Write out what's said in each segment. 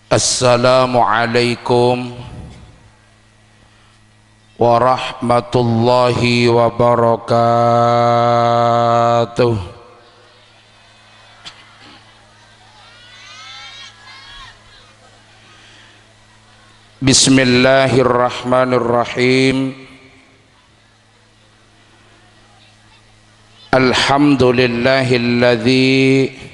Assalamualaikum warahmatullahi wabarakatuh. Bismillahirrahmanirrahim. Alhamdulillahilladzi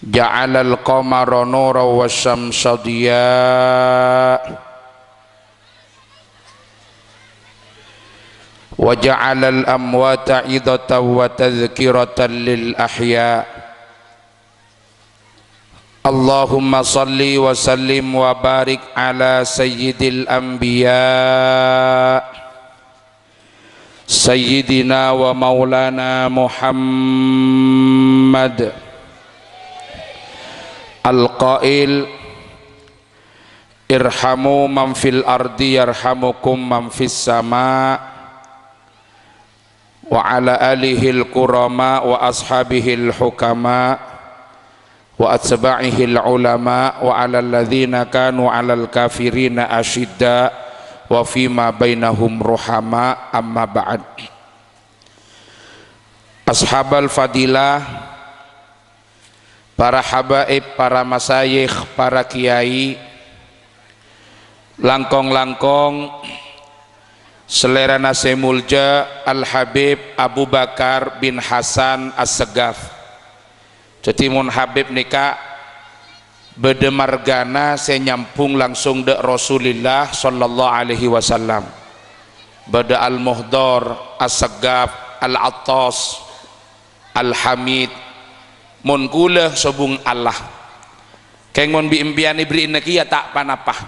ja'alal qamara nuran wasyamsa diyaa wa ja'alal amwata idatan wa tadhkiratan lil ahya. Allahumma salli wa sallim wa barik ala sayyidil anbiya sayyidina wa maulana Muhammad al-qail irhamu man fil ardi yarhamukum man fis sama, wa ala alihil kurama wa ashabihil hukama wa atba'ihil ulama wa ala alladhina kanu alal kafirina ashidda wa fima bainahum ruhama. Amma ba'd. Ashabal fadilah, para habaib, para masayikh, para kiai, langkong-langkong selera nase mulja Al-Habib Abu Bakar bin Hasan As-Segaf. Jadi mun Habib nika bedemargana saya nyampung langsung de Rasulullah sallallahu alaihi wasallam. Bada Al-Muhdar, As-Segaf, Al-Attas, Al-Hamid, mun kula sobung Allah keng mun biimpiani beri neki ya tak panapah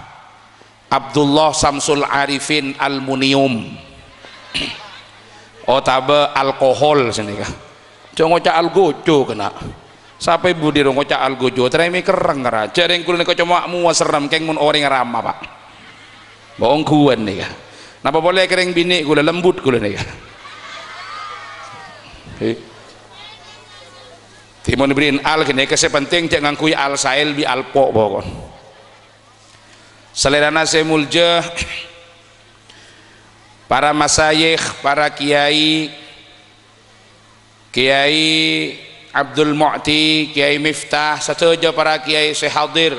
Abdullah Samsul Arifin Al-Munium otabe alkohol sini kah jangan ngocak algojo kena sampai budi dong ngocak algojo terima kereng raja yang kula neko cuma mua seram keng mun orang ramah pak bohong kuan nih kah napa boleh kering bini kula lembut kula nih kah Timon diberiin al kene kese penting jangan kui al sail bi al po pokon. Selera nase mulja para masayikh, para kiai, Kiai Abdul Mu'ti, Kiai Miftah, sateja para kiai sehadir.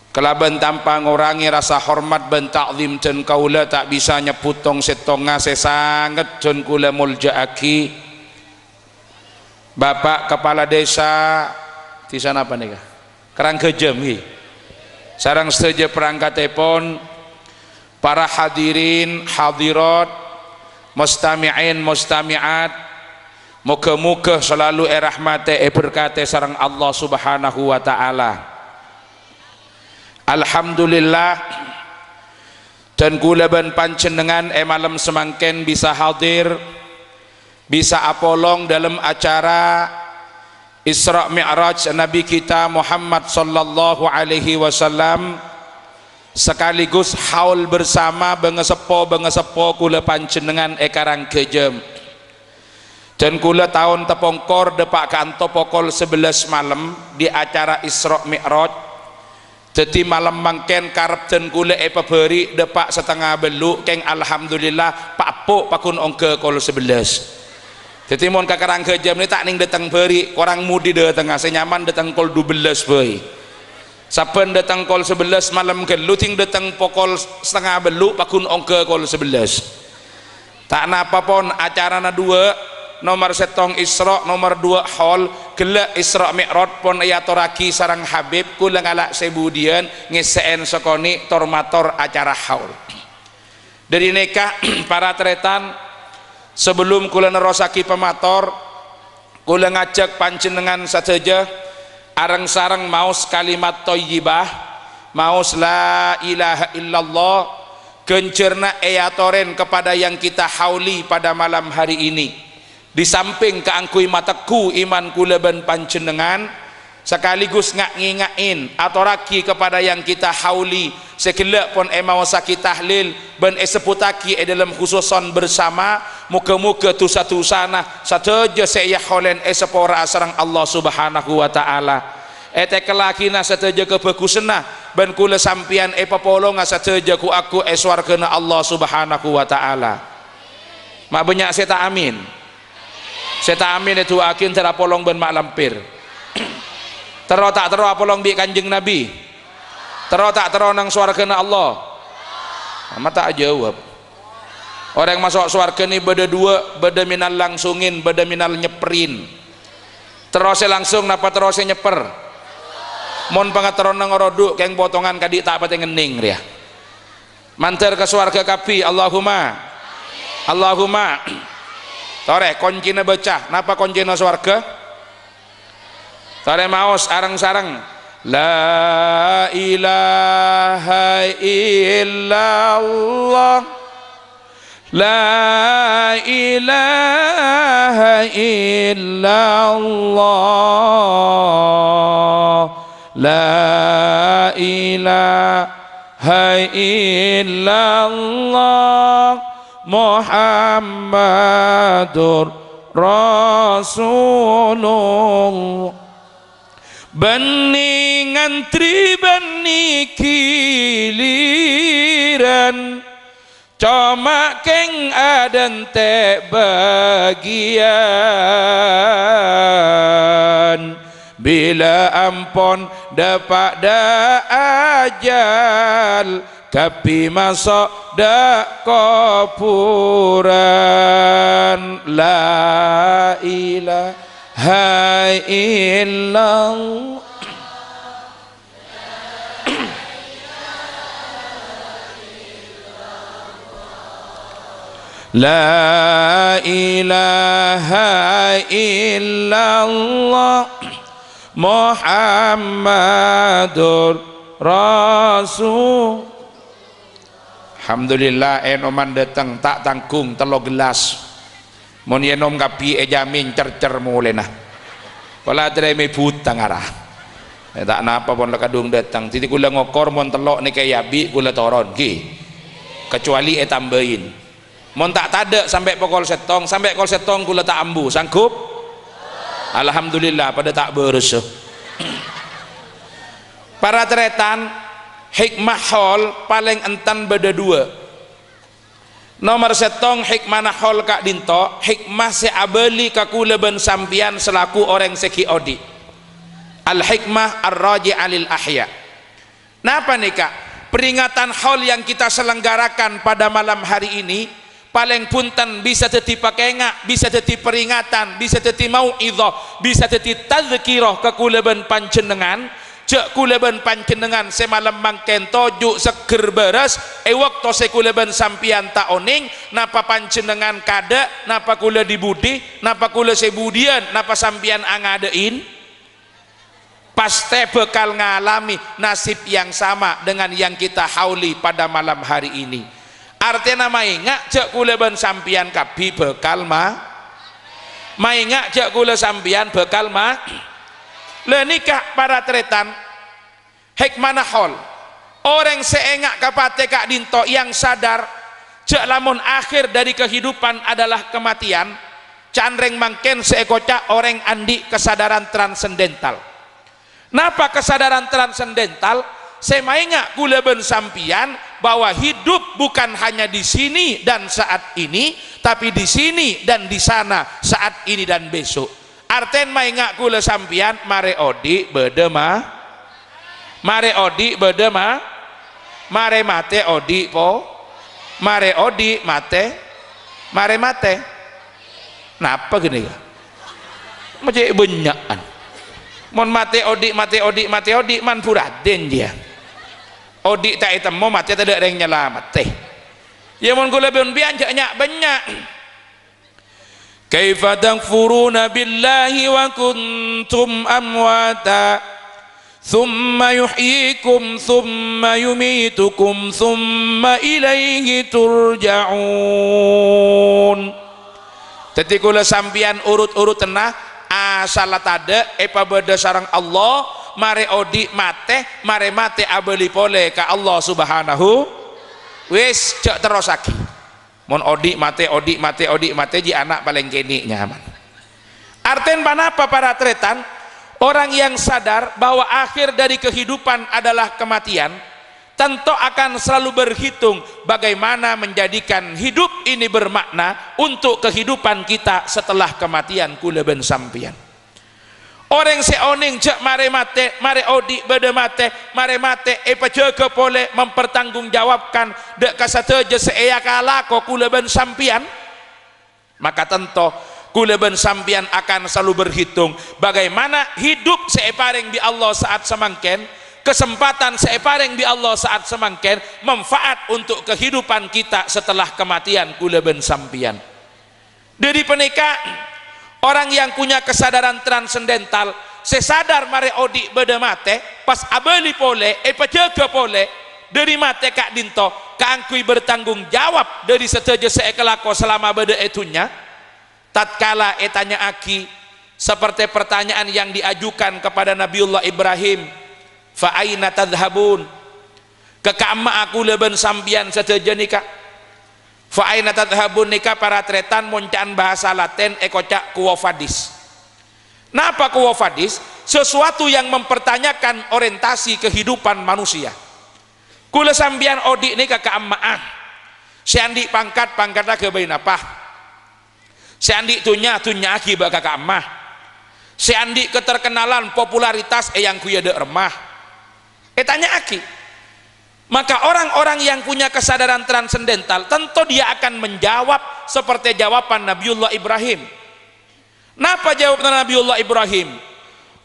Kelaban tanpa ngurangi rasa hormat ben ta'zim dan kaula tak bisa nyeputong setonga sesanget dan kula muljaaki Bapak Kepala Desa di sana apa nih? Karangkejem hi. Sarang setuju perangkat telepon, para hadirin, hadirat, mustami'in, mustami'at, muka-muka selalu rahmate berkate sarang Allah Subhanahu wa taala. Alhamdulillah dan kula ben panjenengan malam semangken bisa hadir, bisa apolong dalam acara Isra Mi'raj Nabi kita Muhammad sallallahu alaihi wasallam, sekaligus haul bersama bengesepo kula panjenengan ekarang kejem dan kula tahun tepongkor depak kanto pokol 11 malam di acara Isra Mi'raj. Jadi malam mangken karep den kula peberi depak setengah belu keng alhamdulillah pak po pakun ongke kol 11. Jadi mon kakarang kejam ni tak ning datang beri korang mudi datang senyaman datang kol 12 beri. Saben datang kol 11 malam gelu ting datang pokol setengah belu pakun ongke kol 11. Tak napa pon acara na 2 nomor setong Isra nomor 2 hall gelak Isra Mi'raj pon ayatoraki sarang Habib kula ngalak sebudian ngeseen sokoni tormator acara haul. Dari nikah para tretan sebelum kula nerosaki pemator kula ngajak panjenengan saja areng sareng maos kalimat thayyibah, maos la ilaha illallah gencerna eyatoren kepada yang kita hauli pada malam hari ini. Di samping keangkui mataku iman kula ben panjenengan sekaligus ngingain atau raki kepada yang kita hauli sekelak pun emau sakit tahlil ben seputaki dalam khususon bersama muka-muka tu satu sana sateja saya holen sepora sarang Allah Subhanahu wa taala kelakina sateja kebagusenah ben kula sampian papolonga sateja ku aku swargana Allah subhanahu wa ta'ala. Mak banyak saya tak amin. Saya tak amin itu akin terapolong ben mak lampir. Tero tak tero apolong bi kanjeng Nabi. Tero tak tero nang swargana Allah. Mak tak jawab. Orang yang masuk swarga ni beda dua, beda minal langsungin, beda minal nyeperin. Terus langsung napa terus nyeper. Mon pangateron nang roduk keng potongan kadik tak pate ngening dia. Manter ke swarga kapi, Allahumma. Allahumma. Tore kuncina becah, napa kuncina swarga? Tore maos arang-sarang. La ilaha illallah. La ilaha illallah. La ilaha illallah Muhammadur Rasulullah. Bening antri bening kiliran cuma keng adan te bagian bila ampon dapat da ajal kapi masuk da kuburan. La ilaha illallah. La ilaha illallah Muhammadur Rasul. Alhamdulillah enoman datang tak tanggung telo gelas. Mon enom kapi jamin cercer mulai nah. Pala trai me buta ngarah. Tak napa pon kadung datang. Titi kula ngokor mon telok ni kaya bi kula toron ki. Kecuali tambahin. Mon tak tada sampai pokol setong, sampai kol setong kula tak ambu sanggup. Alhamdulillah pada tak berusuh. Para tretan hikmah hol paling entan beda dua. Nomor setong hikmah hol kak dinto, hikmah se abeli kakula ben sampian selaku orang seki odi. Al hikmah ar-raji alil ahya. Napa nih kak? Peringatan hol yang kita selenggarakan pada malam hari ini paling punten bisa teti pakengak, bisa teti peringatan, bisa teti mau'idhah, bisa teti tazkirah ke kulaban panjenengan. Cek kulaban panjenengan semalam mangken tojuk seger beres waktu se kulaban sampian tak oning napa panjenengan kada, napa kula dibudi, napa kula sebudian, napa sampian angadein pasti bekal ngalami nasib yang sama dengan yang kita hauli pada malam hari ini. Artinya maingat cek kula ben sampian kapi bekal maingat cek kula sampian bekal le nikah para tretan hikmah hol orang seengak kapate kak dinto yang sadar cek lamun akhir dari kehidupan adalah kematian candreng mangken seekocak orang andi kesadaran transendental. Napa kesadaran transendental? Semainga kula ben sampian bahwa hidup bukan hanya di sini dan saat ini, tapi di sini dan di sana saat ini dan besok. Arten mainga kula sampian mare odi bedema, mare odi bedema, mare mate odi po, mare odi mate, mare mate. Napa gini ya? Macam benyakan. Mon mate odi mate odi mate odi man puraden dia. Odi tak item mau mati tak ada yang nyelamat teh. Ya mon kula ben bianjaknya banyak. Kaifa takfuruna billahi wa kuntum amwata thumma yuhyikum thumma yumitukum thumma ilaihi turja'un. Tadi kula sampian urut-urut tenah asal tada epa beda sarang Allah mare odi mate mare mate abeli pole ka Allah subhanahu wis cek terus lagi mon odi mate odi mate odi mate ji anak paling kini nyaman. Arten panapa para tretan orang yang sadar bahwa akhir dari kehidupan adalah kematian, tentu akan selalu berhitung bagaimana menjadikan hidup ini bermakna untuk kehidupan kita setelah kematian kula ben sampian. Orang seoning cek mare mate, mare odi bede mate, mare mate pajaga pole mempertanggungjawabkan dek kasateje seeya kala ko kula ben sampian, maka tentu kula ben sampian akan selalu berhitung bagaimana hidup seepareng di Allah saat semangken, kesempatan seepareng di Allah saat semangken, manfaat untuk kehidupan kita setelah kematian kula ben sampian. Dari penika orang yang punya kesadaran transendental, sesadar mare odi bede mate, pas abeli pole, pajaga pole, dari mate kak dinto, kaangkui bertanggung jawab dari seteja seekelako selama bede etunya, tatkala etanya aki, seperti pertanyaan yang diajukan kepada Nabiullah Ibrahim, fa aina tadhhabun, kekama aku leben sampian seteja nikah, fa aina tadhhabun nikah para tretan moncaan bahasa Latin ekocak kuwafadis. Napa kuwafadis? Sesuatu yang mempertanyakan orientasi kehidupan manusia. Kula sampian odi nikah ke ammaah, siandi pangkat pangkatnya ke bain apa, siandi tunya aki baka ke ammah, siandi keterkenalan popularitas yang kuyade remah, tanya aki. Maka orang-orang yang punya kesadaran transendental tentu dia akan menjawab seperti jawaban Nabiullah Ibrahim. Napa jawaban Nabiullah Ibrahim?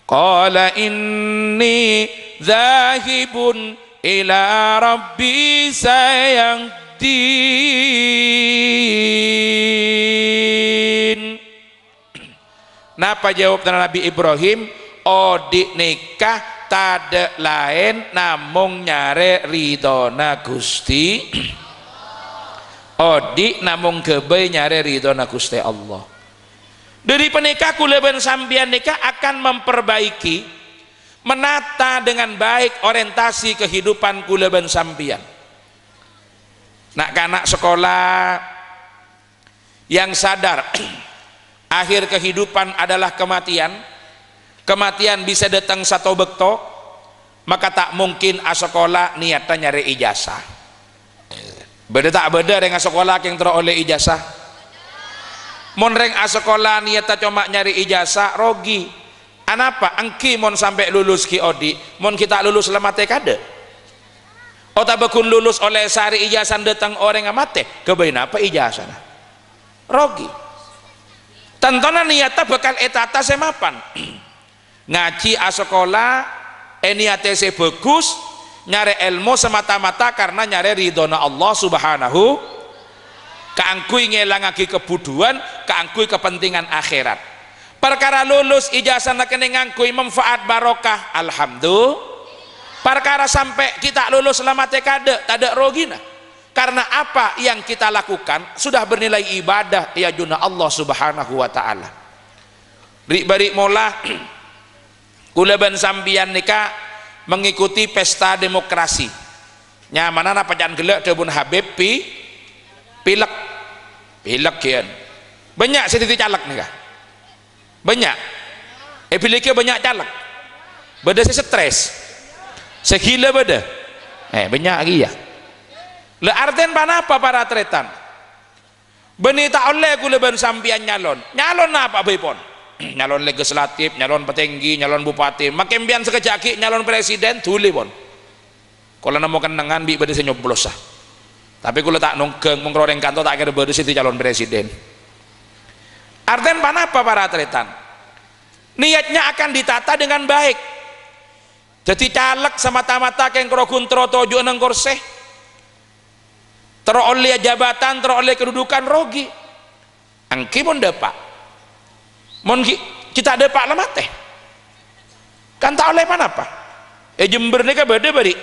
Qala inni zahibun ila rabbi sayangdin. Napa jawab Nabi Ibrahim? Odi nikah tade lain namung nyare ridona Gusti. Odi namung kebe nyare ridona Gusti Allah. Dari penikah kula ben sambian nikah akan memperbaiki, menata dengan baik orientasi kehidupan kula ben sambian. Nak kanak sekolah yang sadar akhir kehidupan adalah kematian, kematian bisa datang satu bekto, maka tak mungkin sekolah niatnya nyari ijazah. Beda tak beda dengan sekolah yang teroleh ijazah. Mon reng sekolah niatnya cuma nyari ijazah rogi. Anapa? Angki mon sampai lulus ki odi, mon kita lulus lemate kade. Ota bekun lulus oleh sari ijazah datang orang amate, kebain apa ijazah? Rogi. Tentona niatnya bakal etata semapan. Ngaji sekolah niatnya bagus, nyari ilmu semata-mata karena nyari ridhona Allah subhanahu, keangkui ngelangagi kebuduan, keangkui kepentingan akhirat. Perkara lulus ijazah nakene ngangkui manfaat barokah, alhamdulillah. Perkara sampai kita lulus selama tekade tak rogina, karena apa yang kita lakukan sudah bernilai ibadah ya juna Allah subhanahu wa ta'ala. Bari mola kula ben sambian nika mengikuti pesta demokrasi. Nyamanan apa jangan gelek debun Habib pilek kian. Banyak sedikit caleg nih kah? Banyak. Pileknya banyak caleg. Beda stres. Segila beda. Banyak lagi ya. Le arten panapa para tretan? Beni tak oleh kula ben sampian nyalon. Nyalon apa bepon? Nyalon legislatif, nyalon petinggi, nyalon bupati. Makin bian sekejaki nyalon presiden tuli pon. Kalau nemu kenangan bi beda senyoblos sah. Tapi kalau tak nongkeng mengkoreng kantor tak kira beda situ calon presiden. Arten panapa para tretan? Niatnya akan ditata dengan baik. Jadi caleg semata-mata keng krogun trotojo nang korseh, teroleh jabatan, teroleh kedudukan rogi. Angki pun depak, mon kita depak lemat teh. Kan tak oleh panapa? Jember nika beda bari.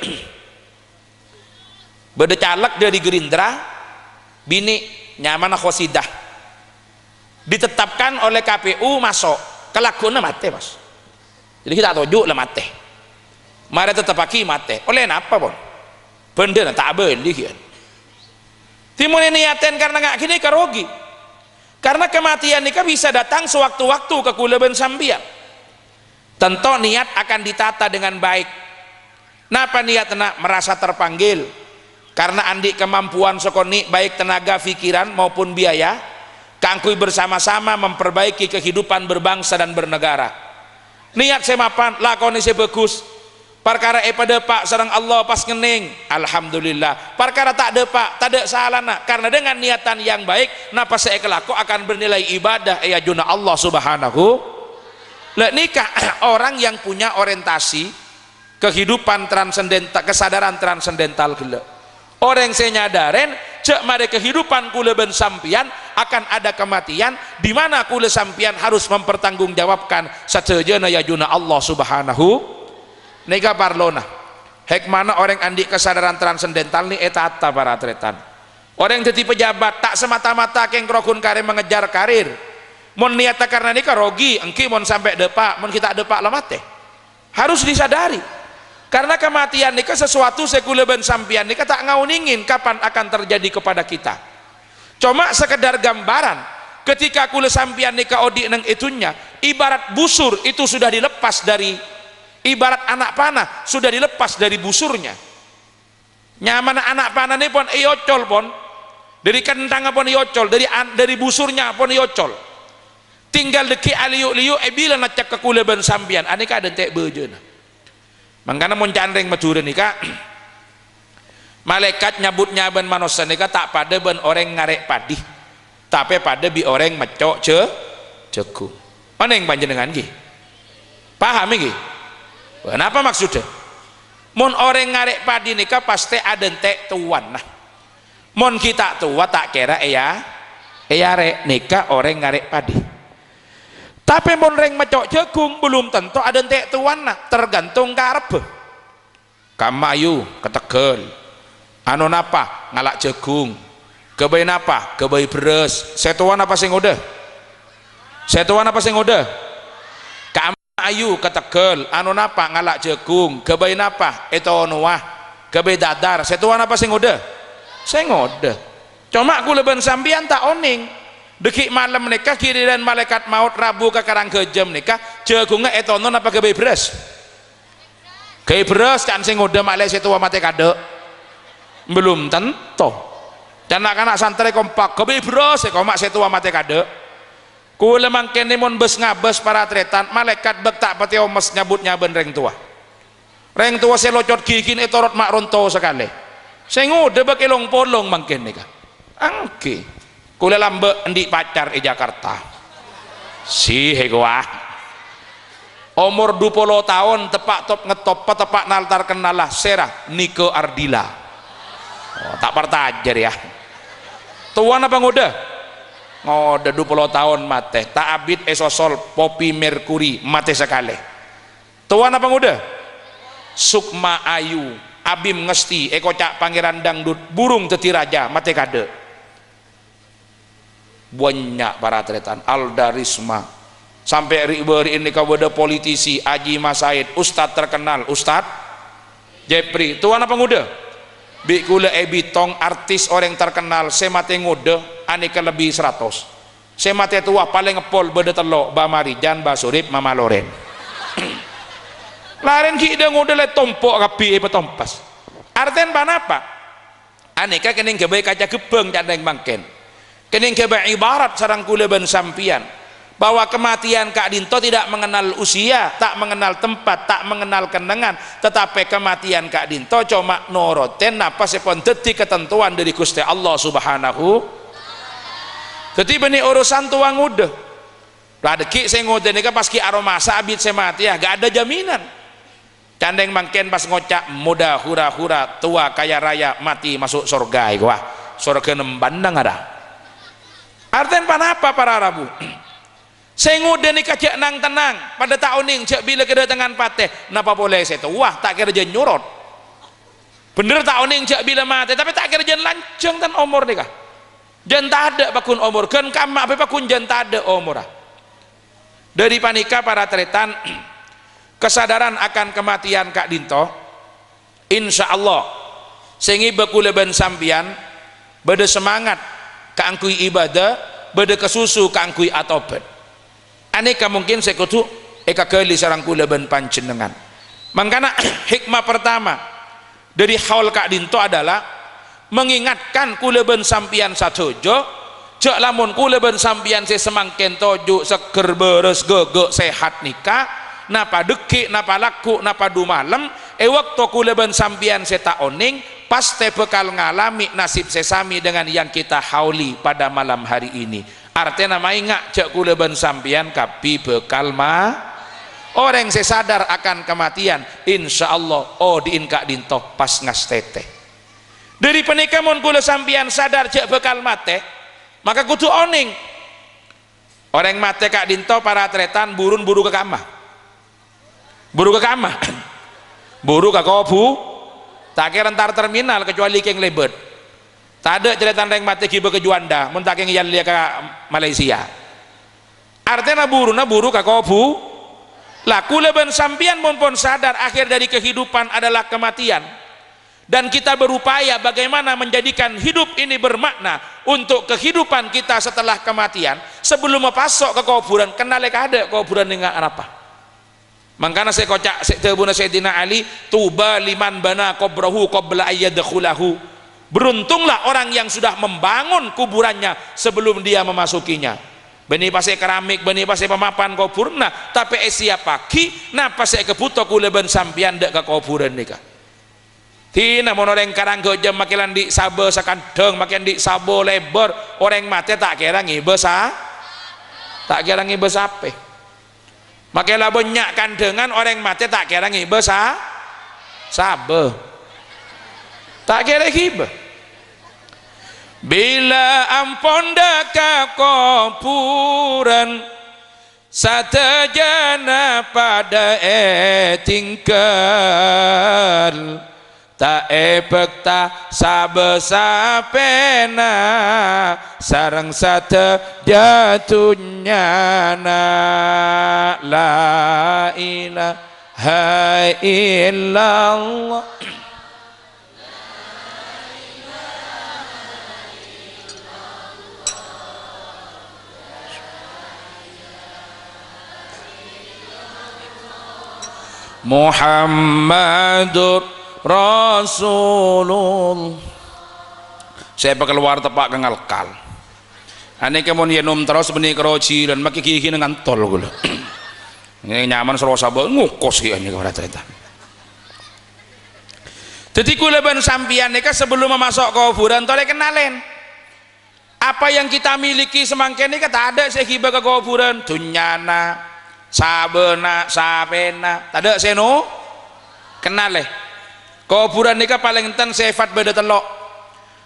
Beda caleg dari Gerindra, bini nyaman khosidah, ditetapkan oleh KPU masuk kelakuannya mate mas. Jadi kita tuju lah mate. Mari tetap aki mate. Oleh apa pun? Benda tak beli kian. Timun niaten karena nggak gini kerogi. Karena kematian ini bisa datang sewaktu-waktu ke kula ben sambian. tentu niat akan ditata dengan baik. Napa niat nak merasa terpanggil karena andi kemampuan sokoni baik tenaga pikiran maupun biaya kangkui bersama-sama memperbaiki kehidupan berbangsa dan bernegara. Niat semapan lakoni sebagus perkara pada pak sareng Allah pas ngening alhamdulillah, perkara tak ada pak tak ada salah nak, karena dengan niatan yang baik napa saya kelaku akan bernilai ibadah ya juna Allah subhanahu. Lah nikah orang yang punya orientasi kehidupan transendental, kesadaran transendental gila. Orang yang saya nyadarin cek mari kehidupan kula ben sampian akan ada kematian di mana kula sampian harus mempertanggungjawabkan satejana ya juna Allah subhanahu. Nega parlona hekmana orang andi kesadaran transendental ni etata para tretan. Orang yang jadi pejabat tak semata-mata keng rokun karir mengejar karir. Mon niata karena nikah rogi engki mon sampai depak mon kita depak lemate. Harus disadari. Karena kematian nikah sesuatu sekule ben sampian nikah tak ngauningin kapan akan terjadi kepada kita. Cuma sekedar gambaran ketika kule sampian nikah odi neng itunya ibarat busur itu sudah dilepas dari ibarat anak panah sudah dilepas dari busurnya. Nyaman anak panah ini pun iocol pun dari kentang pun iocol dari busurnya pun iocol. Tinggal deki aliu-liu bila nacak ke kule ben sampian aneka ada tek bejeuna. Mangkana mun candring majureun nika malaikat nyabutnya ben manusia nika tak pada ben orang ngarek padi tapi pada bi orang mecok jagung. Mana yang panjenengan nggih? Paham nggih? Kenapa maksudnya? Mon orang ngarek padi nikah pasti ada entek tuan nah. Mon kita tua tak kira rek nikah orang ngarek padi. Tapi mon reng mecok jagung belum tentu ada entek tuan nah, tergantung karep. Kamayu ketegel. Anu napa ngalak jagung. Kebai napa? Kebai beres. Setuan apa sing udah? Setuan apa sing udah? Ayu ketegel anu napa ngalak jagung kebai napa itu nuah kebai dadar setuan apa sing udah sing udah cuma ku leben sambian tak oning deki malam nikah kiriran malaikat maut rabu ke karang kejam nikah jagungnya itu non apa kebai beres kan sing udah malai setua mate kade belum tentu dan anak santri kompak kebai beres komak setua mate kade. Kula mangkene mon bes ngabes para tretan malaikat bek tak pati omes nyabutnya ben reng tua selocot gikin etorot mak ronto sekali sing udah bek elong polong mangkene ka angke kula lambe endi pacar Jakarta si hegwa umur 20 tahun tepak top ngetop tepak naltar kenalah serah Nike Ardila tak partajer ya tuan apa ngudah ngoda 20 tahun mate tak abid esosol Poppy Mercury mate sekali tuan apa ngudah Sukma Ayu Abim Ngesti Eko Cak Pangeran Dangdut burung teti raja mate kade banyak para tretan Alda Risma sampai riberi ini kawada politisi Aji Masaid Ustadz terkenal Ustadz Jepri tuan apa ngudah bikula ebitong artis orang terkenal semate ngudah aneka lebih 100 semate tua paling ngepol beda telo Bamari Jan Basurip Mama Loren laren ki ida ngudah le tompok kapi petompas arten panapa aneka kening kebaik kaca gebeng candeng mangken kening kebaik ibarat sarang kula ben sampian bahwa kematian Kak Dinto tidak mengenal usia, tak mengenal tempat, tak mengenal kenangan, tetapi kematian Kak Dinto cuma noroten apa sepon detik ketentuan dari Gusti Allah subhanahu. Jadi benih urusan tuang udah ladeki saya ngode nih pas ki aromasa abit saya mati ya gak ada jaminan candeng mangken pas ngocak muda hura-hura tua kaya raya mati masuk surga wah surga nembandang ada artian panapa para Rabu saya ngode nih kacak nang tenang pada tahun ini cek bila kedatangan pateh napa boleh saya tuh wah tak kerja nyurot bener tahun ini cek bila mati tapi tak kerja lanceng kan umur nih kah jan ada bakun umur kan kama apa bakun jan ada umur dari panika para tretan kesadaran akan kematian Kak Dinto insya Allah sengi bakule ben sampian beda semangat keangkui ibadah beda kesusu keangkui atobat aneka mungkin sekutu eka kali sarang kula ben panjenengan. Mangkana hikmah pertama dari haul Kak Dinto adalah mengingatkan kula ben sampian satojo cek lamun kula ben sampian sesemangken tojo seger beres gegek sehat nikah napa deki napa laku napa du malam waktu kula ben sampian seta oning pasti bekal ngalami nasib sesami dengan yang kita hauli pada malam hari ini. Artinya nama ingat cek kula ben sampian kapi bekal orang saya sadar akan kematian insya Allah diin Kak Dinto pas ngastete dari penikamun kula sampian sadar cek bekal mate maka kudu oning orang mate Kak Dinto para tretan burun buru ke kamah buru ke kobu tak kira antar terminal kecuali keng lebet tak ada cerita yang mati kiba ke Juanda mun tak keng yang lihat ke Malaysia artinya buru ke kobu lah kula ben sampian pun sadar akhir dari kehidupan adalah kematian dan kita berupaya bagaimana menjadikan hidup ini bermakna untuk kehidupan kita setelah kematian sebelum mepasok ke kuburan kenal ada kuburan dengan apa. Mangkana saya kocak sektebuna Sayyidina Ali tuba liman bana qabrahu qabla ayyadkhulahu. Beruntunglah orang yang sudah membangun kuburannya sebelum dia memasukinya. Beni pasai keramik, beni pasai pemapan kuburna, tapi esia pagi napa saya kebuto kula ben sampian dek ke kuburan nika. Tina mon orang karang gojam makilan di sabe sakandeng makin di sabo lebar orang mati tak kira ngibe tak kira ngibe sape. Makanya banyak kandengan orang mati tak kira ngibe sabe tak kira ngibe bila ampun deka kuburan satajana pada tinggal tak ebekta sabe sapena sarang sate jatuhnya la ilaha illallah Muhammadur Rasulullah. Saya keluar tepak kengalkal ane kemon yenum terus benih keroci dan maki kiki dengan tol gula ini nyaman serosa banget ngukos ya ini kepada cerita jadi kula ben sampian nika sebelum memasuk kuburan toleh kenalen apa yang kita miliki semangken nika tak ada saya hibah ke kuburan dunyana sabena sapena tak ada saya no kenal kuburan nika paling enten sifat beda telok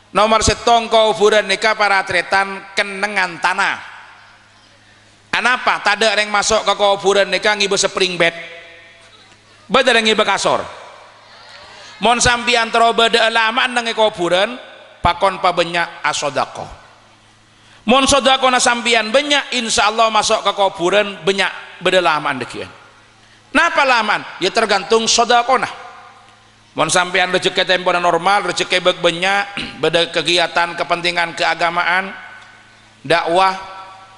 nomor setong kuburan nika para tretan kenengan tanah anapa tak ada yang masuk ke kuburan nika ngibe spring bed beda yang ngibe kasor mon sampian tero beda lama nang kuburan pakon pa banyak asodako mon sodako na sampian banyak insyaallah masuk ke kuburan banyak beda lama dekian napa lamaan ya tergantung sodako nah mon sampean rezeki tempo normal rezeki banyak beda kegiatan kepentingan keagamaan dakwah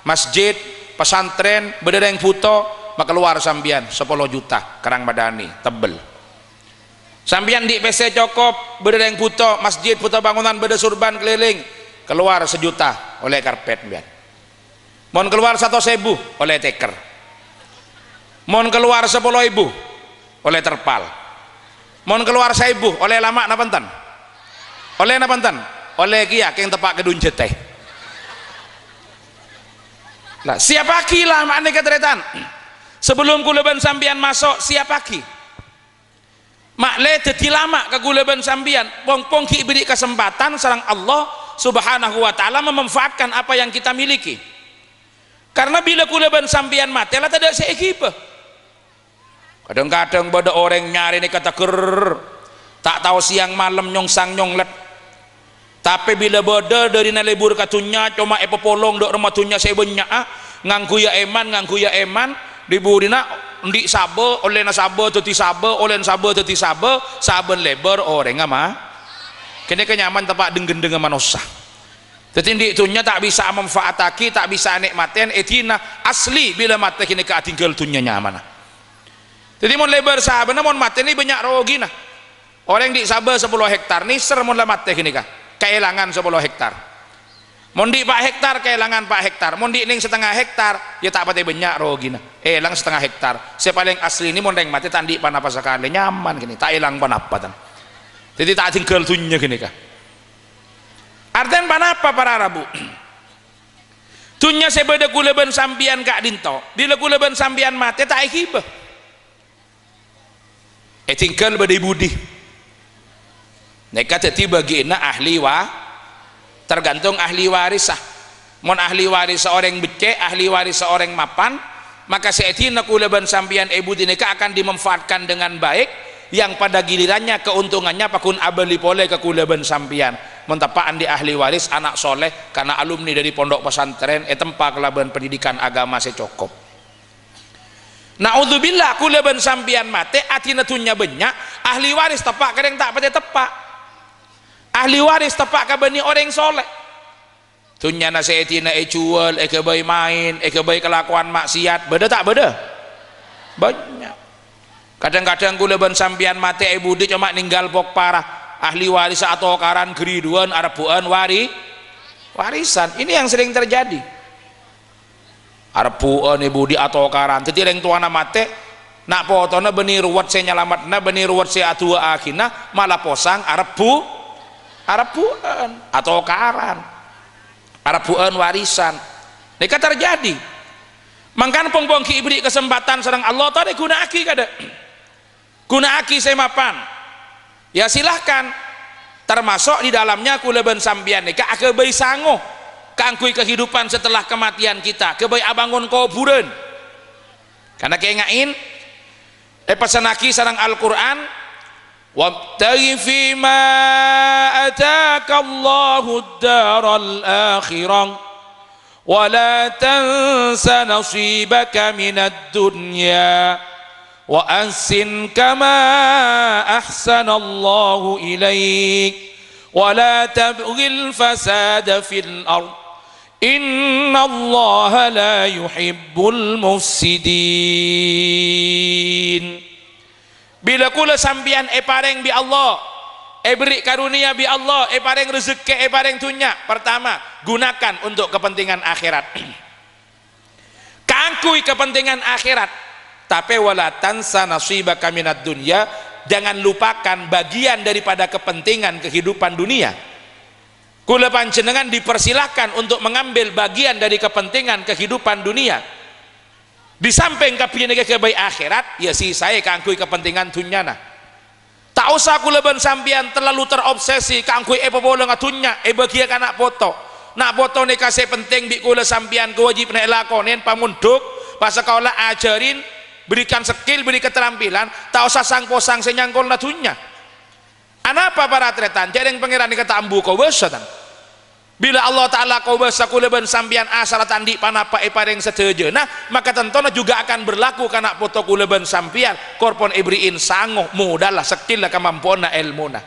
masjid pesantren beda yang foto maka keluar sampean 10 juta kerang madani tebel sampean di PC cokop beda yang foto masjid foto bangunan beda surban keliling keluar 1 juta oleh karpet biar mon keluar 1.000 oleh teker mon keluar 10.000 oleh terpal mon keluar 1.000 oleh lama napantan oleh kia yang tepak kedun jeteh lah siap pagi lah makna ketretan sebelum kuleban sampian masuk siap pagi makle dadi lama ke kuleban sampian pong ki beri kesempatan sareng Allah subhanahu wa ta'ala memanfaatkan apa yang kita miliki karena bila kuleban sampian mati lah tidak seekipah kadang-kadang pada orang nyari nih kata ker tak tahu siang malam nyongsang nyonglet tapi bila beda dari nalibur katunya cuma polong dok rumah tunya saya banyak ngangku ya eman diburina ndi sabe oleh na sabe teti sabe oleh sabe teti sabe saben lebar orang ama kene kenyaman tempat denggen manusia jadi ndi tunya tak bisa memanfaataki tak bisa nikmatin etina asli bila mati kini ketinggal tunya nyaman Jadi mon lebar sahabat mon mate ni banyak rogi nah. Orang di sabar 10 hektar ni ser mon mate gini kah kehilangan 10 hektar. Mon di 4 hektar kehilangan 4 hektar. Mon di ning setengah hektar ya tak pate banyak rogi nah. Hilang setengah hektar. Saya paling asli ni mon deng mate tandi pan apa sekali nyaman gini tak hilang pan apa tan. Jadi tak tinggal tunya gini kah. Artian pan apa para Arabu? Tunya sebeda kuleban sampian kak dinto. Bila kuleban sampian mate tak hibah. Tinggal badi budi neka teti bagiina tergantung ahli warisah mon ahli waris seorang becek ahli waris seorang mapan maka seetina kuleban sampian budi neka akan dimanfaatkan dengan baik yang pada gilirannya keuntungannya pakun abali pole ke kuleban sampian mentapaan di ahli waris anak soleh karena alumni dari pondok pesantren tempat kelaban pendidikan agama secokop. Naudzubillah kuleban sampian mate atina tunya banyak ahli waris tepak kadang tak pate tepak ahli waris tepak ka bani orang soleh tunya na seetina cuel kebai main kebai kelakuan maksiat beda tak beda banyak kadang-kadang kuleban sampian mate budi cuma ninggal pok parah ahli waris atau karan geriduan arabuan warisan ini yang sering terjadi. Arpuan ibu di atau karan tetireng tuana mate nak potona benih ruwet saya nyelamatna benih ruwet saya atua akhina malah posang arpuan atau karan arpuan warisan ini terjadi mangkan pongki ibri kesempatan serang Allah tadi guna aki kada guna aki saya mapan ya silahkan termasuk di dalamnya kuleban sampian nika akebai sango kangkui kehidupan setelah kematian kita kebaik abangun kuburan karena kengain pesanaki sarang Al-Quran wabtaghi fima ataka Allahu ad-daral akhirah wa la tansa nasibaka minad dunya wa ahsin kama ahsana Allahu ilaik wa la tabghil fasada fil ardh Inna Allah la yuhibbul mufsidin. Bila kula sampian pareng bi Allah beri karunia bi Allah pareng rezeki pareng tunya pertama gunakan untuk kepentingan akhirat kangkui kepentingan akhirat tapi wala tansa nasibaka minad dunya jangan lupakan bagian daripada kepentingan kehidupan dunia. Kula panjenengan dipersilahkan untuk mengambil bagian dari kepentingan kehidupan dunia di samping kapian kebaik akhirat ya si saya kangkui kepentingan dunyana tak usah kula ban sampian terlalu terobsesi kangkui bolong atunya bagia anak foto nak foto ni kasih penting di kula sampian kewajib nek lakonin pamunduk pas sekolah ajarin berikan skill beri keterampilan tak usah sang posang senyangkol natunya. Anapa para tretan jadi yang pangeran dikata ambu kau besatan bila Allah Ta'ala kau besa kuleban sampian asal tandi panapa pareng setuju nah maka tentunya juga akan berlaku karena foto kuleban sampian korpon ibriin sangoh mudahlah skill kemampuan ilmuna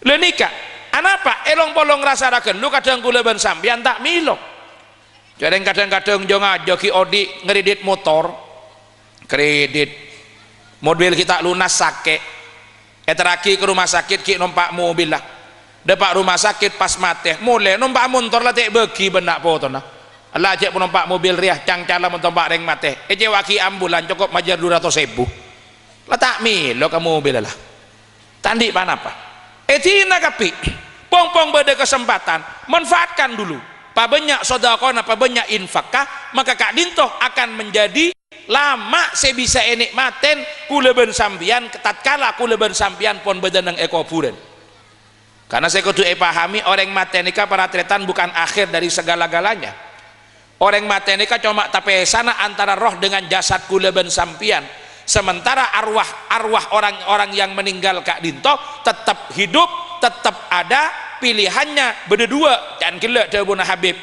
lenika anapa elong bolong rasa raken lu kadang kuleban sampian tak milok jadi kadang-kadang jangan joki odi ngeredit motor kredit mobil kita lunas sakit terakhir ke rumah sakit ki numpak mobil lah depak rumah sakit pas mati mulai numpak motor lah tak bagi benak foto nah Allah ajak numpak mobil riah cang-cala mentompak reng mati waki ambulan cukup majar 200.000 lah tak milo ke mobil lah tandi panapa tina kapi pong-pong beda kesempatan manfaatkan dulu apa banyak sodakon apa banyak infakah maka Kak Dinto akan menjadi lama saya bisa enikmaten kuleban sampian tatkala kuleban sampian pon badan yang ekopuran karena saya kudu pahami orang matenika para tretan bukan akhir dari segala-galanya orang matenika cuma tapi sana antara roh dengan jasad kuleban sampian sementara arwah orang-orang yang meninggal Kak Dinto tetap hidup tetap ada pilihannya berdua dan gila Dabuna Habib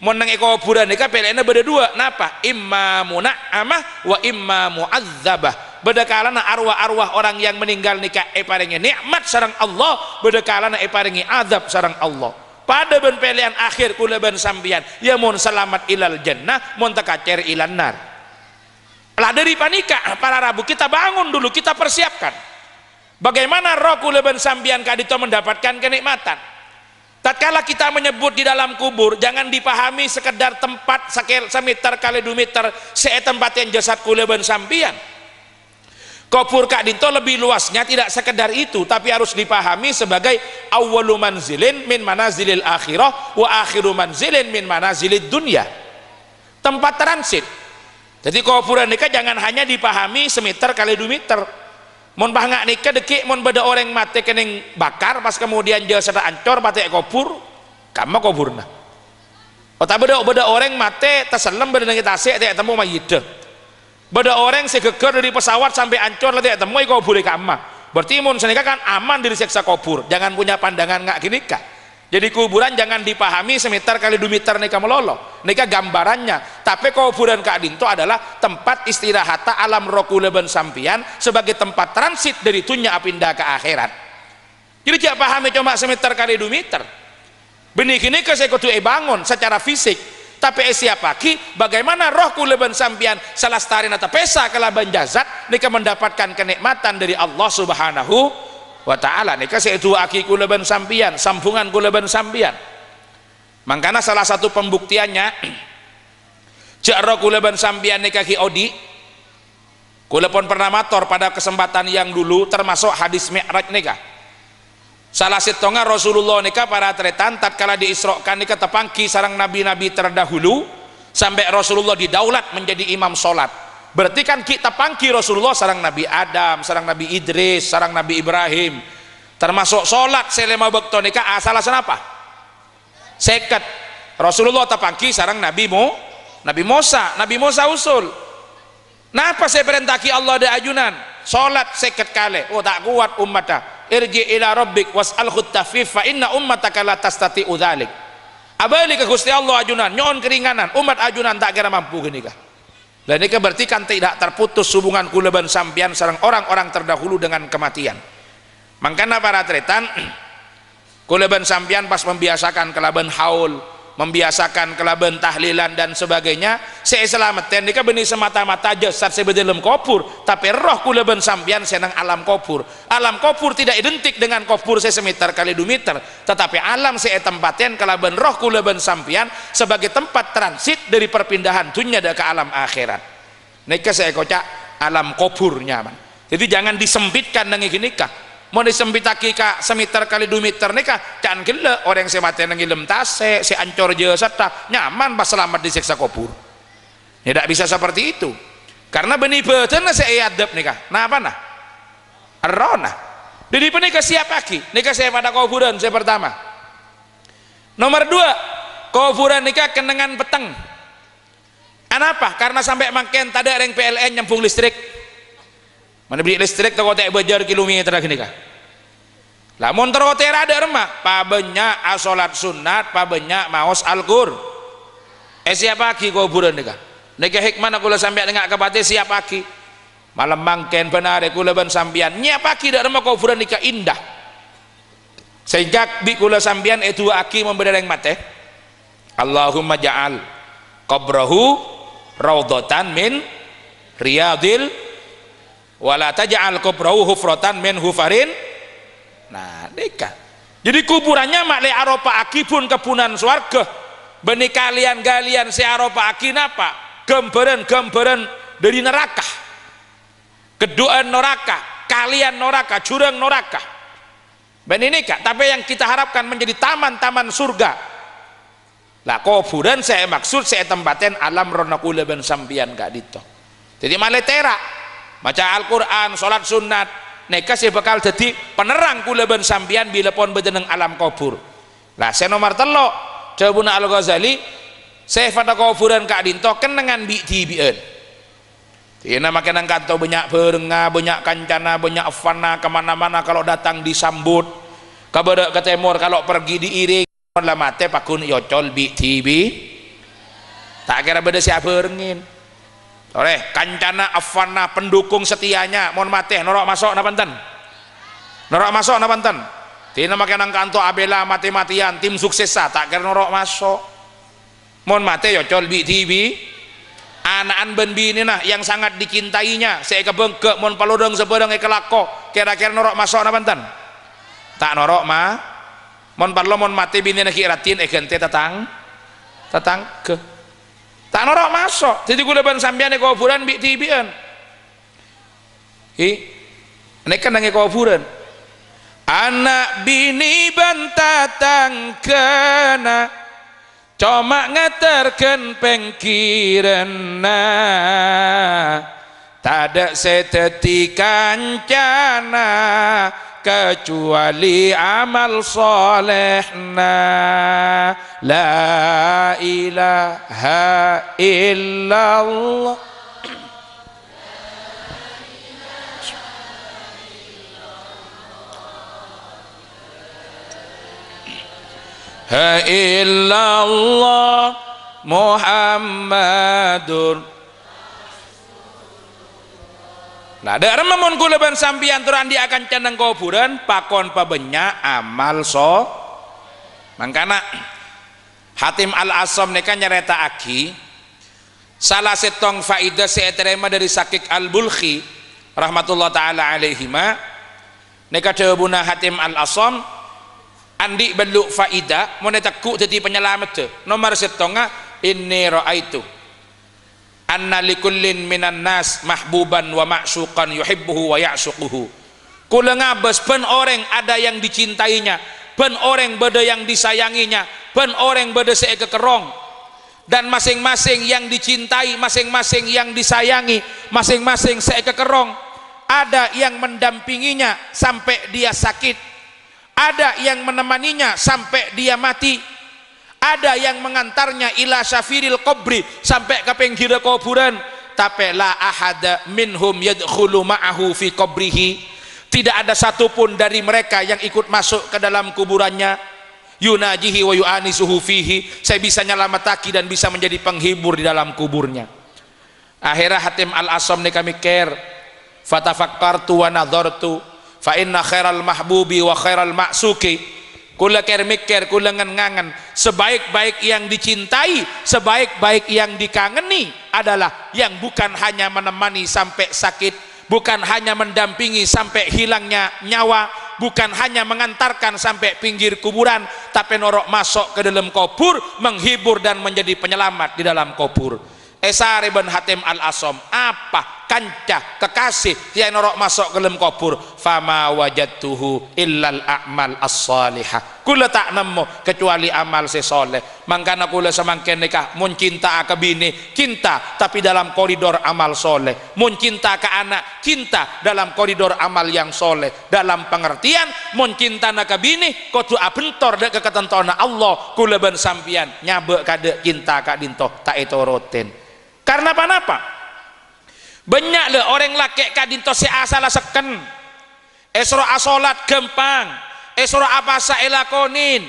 menang kuburan nika pilihannya berdua napa imma muna'amah wa imma mu'adzabah bedekalana arwah-arwah orang yang meninggal nika paringi nikmat sareng Allah bedekalana paringi azab sareng Allah pada ben pilihan akhir kula ben sampian ya mun selamat ilal jannah mun takacer ilan nar lah dari panika para Rabu kita bangun dulu, kita persiapkan bagaimana roh kula ben sambian kadito mendapatkan kenikmatan. Tatkala kita menyebut di dalam kubur, jangan dipahami sekedar tempat semeter kali 2 meter tempat yang jasad kula ben sambian. Kubur Kak Dinto lebih luasnya tidak sekedar itu, tapi harus dipahami sebagai awwalu manzilin min manazilil akhirah wa akhiru manzilin min manazilid dunya, tempat transit. Jadi kuburan nikah jangan hanya dipahami semeter kali 2 meter. Mun bahangak nikah dekik mun beda orang mati kening bakar pas kemudian jasad ancor batik kubur kama kuburna. Oh tak beda orang mati terselam beda kita tasik tak temu mayit. Beda orang segeger dari pesawat sampai ancur lah tidak temui kubur kama. Berarti mun senika kan aman dari siksa kubur. Jangan punya pandangan nggak gini kah. Jadi kuburan jangan dipahami semeter kali 2 meter nika melolo. Nika gambarannya. Tapi kuburan Kak Dinto adalah tempat istirahat alam roh kula ben sampian sebagai tempat transit dari dunia pindah ke akhirat. Jadi tidak pahami cuma semeter kali 2 meter. Benih kini ke saya kudu bangun secara fisik. Tapi siapa ki bagaimana roh kula ben sampian salastari nata pesa kalaban jazat nika mendapatkan kenikmatan dari Allah Subhanahu wa ta'ala. Nika seitu aki kula ben sampian sambungan kula ben sampian. Makanya salah satu pembuktiannya cek roh kula ben sampian nika ki odi kula pun pernah matur pada kesempatan yang dulu termasuk hadis Mi'raj nika. Salah setonga Rasulullah nika para tretan tatkala diisrokan nika tepangki sarang nabi-nabi terdahulu sampai Rasulullah didaulat menjadi imam solat. Berarti kan kita pangki Rasulullah sarang Nabi Adam, sarang Nabi Idris, sarang Nabi Ibrahim, termasuk solat selama waktu nika asal apa? Seket. Rasulullah tepangki sarang Nabi Musa usul. Napa saya perintahki Allah ada ajunan solat seket kali. Oh tak kuat umatnya. Irji ila rabbik was'alhu tafif fa inna ummataka la tastati'u dzalik. Abali ke Gusti Allah ajunan nyon keringanan umat ajunan tak kira mampu gini kah. Dan ini berarti kan tidak terputus hubungan kula ben sampian sareng orang-orang terdahulu dengan kematian. Makanya para tretan kula ben sampian pas membiasakan kelaban haul, membiasakan kelaban tahlilan dan sebagainya, saya selamatkan nika benih semata-mata jasad saya dalam kubur, tapi roh kula ben sampian senang alam kubur. Alam kubur tidak identik dengan kubur saya semeter kali 2 meter, tetapi alam saya tempatin kelaban roh kula ben sampian sebagai tempat transit dari perpindahan dunia ke alam akhirat. Nika saya kocak alam kuburnya man. Jadi jangan disempitkan dengan gini kah. Mau disempitaki ka semeter kali 2 meter nih kah jangan gila orang yang mati nangilem tase si ancor jasad nyaman pas selamat disiksa kubur. Tidak bisa seperti itu karena benih betul saya adab nih kah nah apa nah arona jadi penikah siapa ki nikah saya pada kuburan saya pertama. Nomor 2 kuburan nikah kenangan peteng. Kenapa? Karena sampai makin tadi ada yang PLN nyambung listrik. Mana beli listrik tak kotek bajar kilometer lagi nikah. Lamun terkotek ada remah, pa banyak asolat sunat, pa banyak maos alkur. Siapa lagi kuburan nikah? Nikah hikmah aku lah sampai dengan kepati siapa lagi? Malam mangken benar aku leban sampian. Nyapa lagi dak remah kuburan nikah indah. Sehingga bi kula sampian itu aki memberi yang mate. Allahumma ja'al qabrahu raudhatan min riyadil wala taj'al kubrahu hufratan min hufarin. Nah nikah jadi kuburannya makle aropa aki pun kepunan swarga benih kalian galian si aropa aki napa gambaran dari neraka keduaan neraka kalian neraka jurang neraka benih nikah tapi yang kita harapkan menjadi taman-taman surga lah kuburan saya maksud saya tempatin alam rona kula ben sampian gak dito jadi makle terak baca Al-Quran, sholat sunat neka saya bakal jadi penerang kula ben sampian bila pun bedeneng alam kubur. Lah saya nomor telok Jawabuna Al-Ghazali saya pada kuburan Kak Dinto kenangan bi'tibien ini makin kanto banyak berenga, banyak kancana, banyak fana kemana-mana kalau datang disambut ke timur kalau pergi diiring lah mate pakun yocol bi'tibi tak kira beda siapa berengin oleh kancana afana pendukung setianya mohon mati norok masuk napanten tina makan kanto abela mati-matian tim suksesa tak kira norok masuk mohon mati ya col bi TV Anaan ben bini nah yang sangat dicintainya saya kebengke mon paludeng sebedeng kelako kira-kira norok masuk na banten tak norok mah mon parlo mon mati bini nak kiratin gente tatang ke tak norok masuk jadi gula ban sambian ke kuburan bi tibian nek kan nang kuburan anak bini bantatang kena cuma ngeterken pengkirana tak ada seteti kancana kecuali amal solehna la ilaha illallah ha illallah Muhammadur. Nah, ada rememon kula ban sampian turan dia akan ceneng kuburan pakon pabenya amal so. Mangkana Hatim Al-Asam neka nyereta aki salah setong faidah saya terima dari Sakik Al-Bulkhi rahmatullah taala alaihima neka jawabuna Hatim Al-Asam andi beluk faida monetaku jadi penyelamat tu nomor setonga inni ra'aitu anna likullin minan nas mahbuban wa ma'syuqan yuhibbuhu wa ya'syuquhu kula ngabes ben orang ada yang dicintainya ben orang beda yang disayanginya ben orang beda sekekerong dan masing-masing yang dicintai masing-masing yang disayangi masing-masing sekekerong ada yang mendampinginya sampai dia sakit ada yang menemaninya sampai dia mati ada yang mengantarnya ila syafiril qabri sampai ke pinggir kuburan tapi la ahada minhum yadkhulu ma'ahu fi qabrihi tidak ada satupun dari mereka yang ikut masuk ke dalam kuburannya yunajihi wa yu'anisuhu fihi saya bisa nyelamataki dan bisa menjadi penghibur di dalam kuburnya akhirnya Hatim Al-Asam ni kami mikir fatafakkartu wa nadhartu fa inna khairal mahbubi wa khairal ma'suki kula ker mikir kula ngangan sebaik-baik yang dicintai sebaik-baik yang dikangeni adalah yang bukan hanya menemani sampai sakit bukan hanya mendampingi sampai hilangnya nyawa bukan hanya mengantarkan sampai pinggir kuburan tapi norok masuk ke dalam kubur menghibur dan menjadi penyelamat di dalam kubur Esar ibn Hatim Al-Asam apa kancah kekasih yang norok masuk ke dalam kubur fama wajadtuhu illal a'mal as-salihah kula tak nemu kecuali amal sesoleh mangkana kula semangken nikah mun cinta ke bini cinta tapi dalam koridor amal soleh mun cinta ke anak cinta dalam koridor amal yang soleh dalam pengertian mun cinta ke bini kudu abentor dek keketentona Allah kula ben sampian nyabe kade cinta ka dintoh tak itu roten karena apa? Banyak le orang laki kadinto se asala seken esro asolat gempang esro apa saelakonin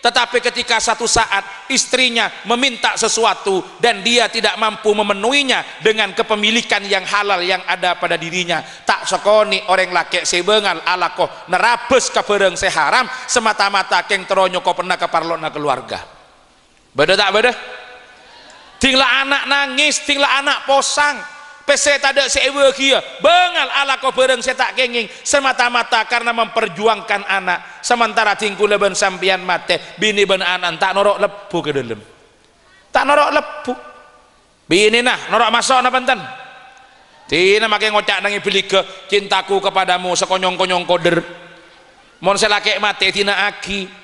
tetapi ketika satu saat istrinya meminta sesuatu dan dia tidak mampu memenuhinya dengan kepemilikan yang halal yang ada pada dirinya tak sekoni orang laki sebengal alakoh nerabes kebereng seharam semata-mata keng teronyo ko pernah keparlona keluarga beda tak beda tinglah anak nangis tinglah anak posang pese tada seewe kia bengal ala ko bereng setak kenging semata-mata karena memperjuangkan anak sementara tingkule ben sampian mate bini ben anan tak norok lepu ke dalam tak norok lepu bini nah norok masuk na pantan tina make ngocak nangi beli ke cintaku kepadamu sekonyong-konyong koder mon selake mate tina aki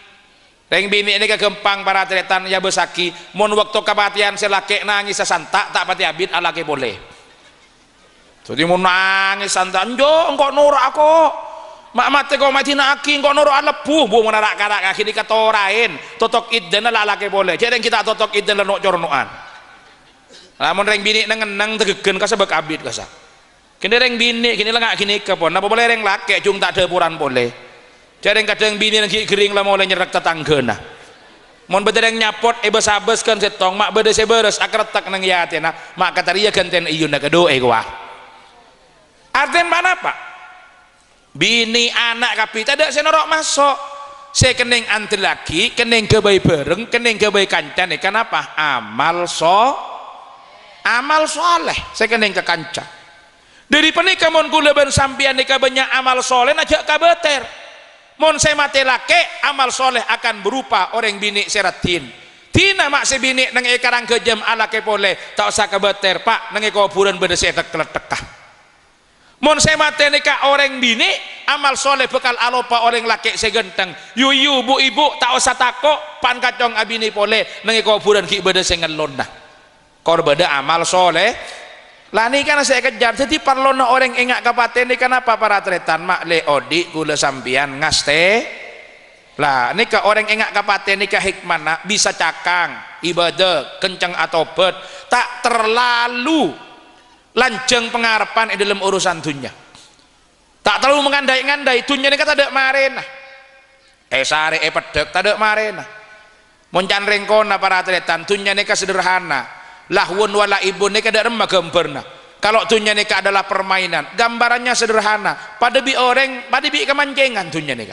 reng bini ini kegempang para tretan ya besaki mon waktu kematian selake nangis sesantak tak pati abid alake boleh jadi mau nangis santan jo engkau norak aku mak mati kau mati naki engkau norak lepuh bu menarak karak kaki dikatorain totok idden lah laki boleh jadi kita totok idden lah nok cornoan namun reng bini nengenang tegegen kasabak abid kasak kini reng bini kini lah ngak kini kepon apa boleh reng laki cung tak depuran boleh jadi kadang bini lagi kering lah mulai nyerak tetangga nah mon bedereng nyapot ebes-abes kan setong mak bede seberes akretak nang yatena mak kataria genten iyun na kadoe kuah artinya mana pak bini anak kapi tidak senorok masuk saya kening antri lagi kening kebaik bareng kening kebaik kancan kenapa amal soleh sekening kekanca dari penikah mon kula ben sampian nikah banyak amal soleh aja kabeter mon saya mati lake amal soleh akan berupa orang bini seratin tina mak si bini nang ekarang kejam ala ke boleh tak usah kebeter pak nang kuburan beda setek keletekah mon saya mati nikah orang bini amal soleh bekal alopa orang laki segenteng yuyu bu ibu tak usah takok pan kacong abini boleh nang kuburan ki beda sengelon dah kor beda amal soleh lah ini kan saya kejar jadi parlona orang engak kapaten ini kenapa para tretan mak le odi kula sampian ngaste lah ini ke orang engak kapaten ini ke hikmana bisa cakang ibadah kenceng atau bet tak terlalu lanceng pengharapan di dalam urusan dunia tak terlalu mengandai-ngandai dunia ini kan tak marena sare pedek tak marena moncan rengkona para tretan dunia ini sederhana lahwun wala ibu ini kada remah gambarna kalau dunia ini adalah permainan gambarannya sederhana pada bi orang pada bi kemanjengan dunia ini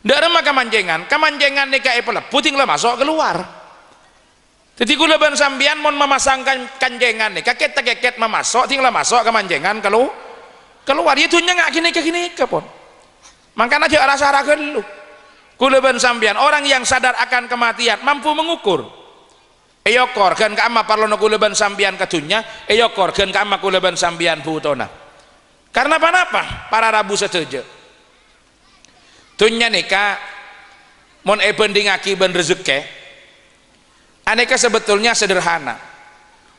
ndak remah kemanjengan ini kayak pelepu tinggal masuk keluar jadi kula ban sambian mon memasangkan kanjengan nih kaket memasuk tinggal masuk kemanjengan kalau keluar ya dunia nggak gini pun makanya aja rasa ragu lu kula ban sambian orang yang sadar akan kematian mampu mengukur eyokor kan kama parlono kuleban sambian katunya eyokor kan kama kuleban sambian putona karena apa para rabu setuju tunya nikah mon ebendingaki ben rezeki aneka sebetulnya sederhana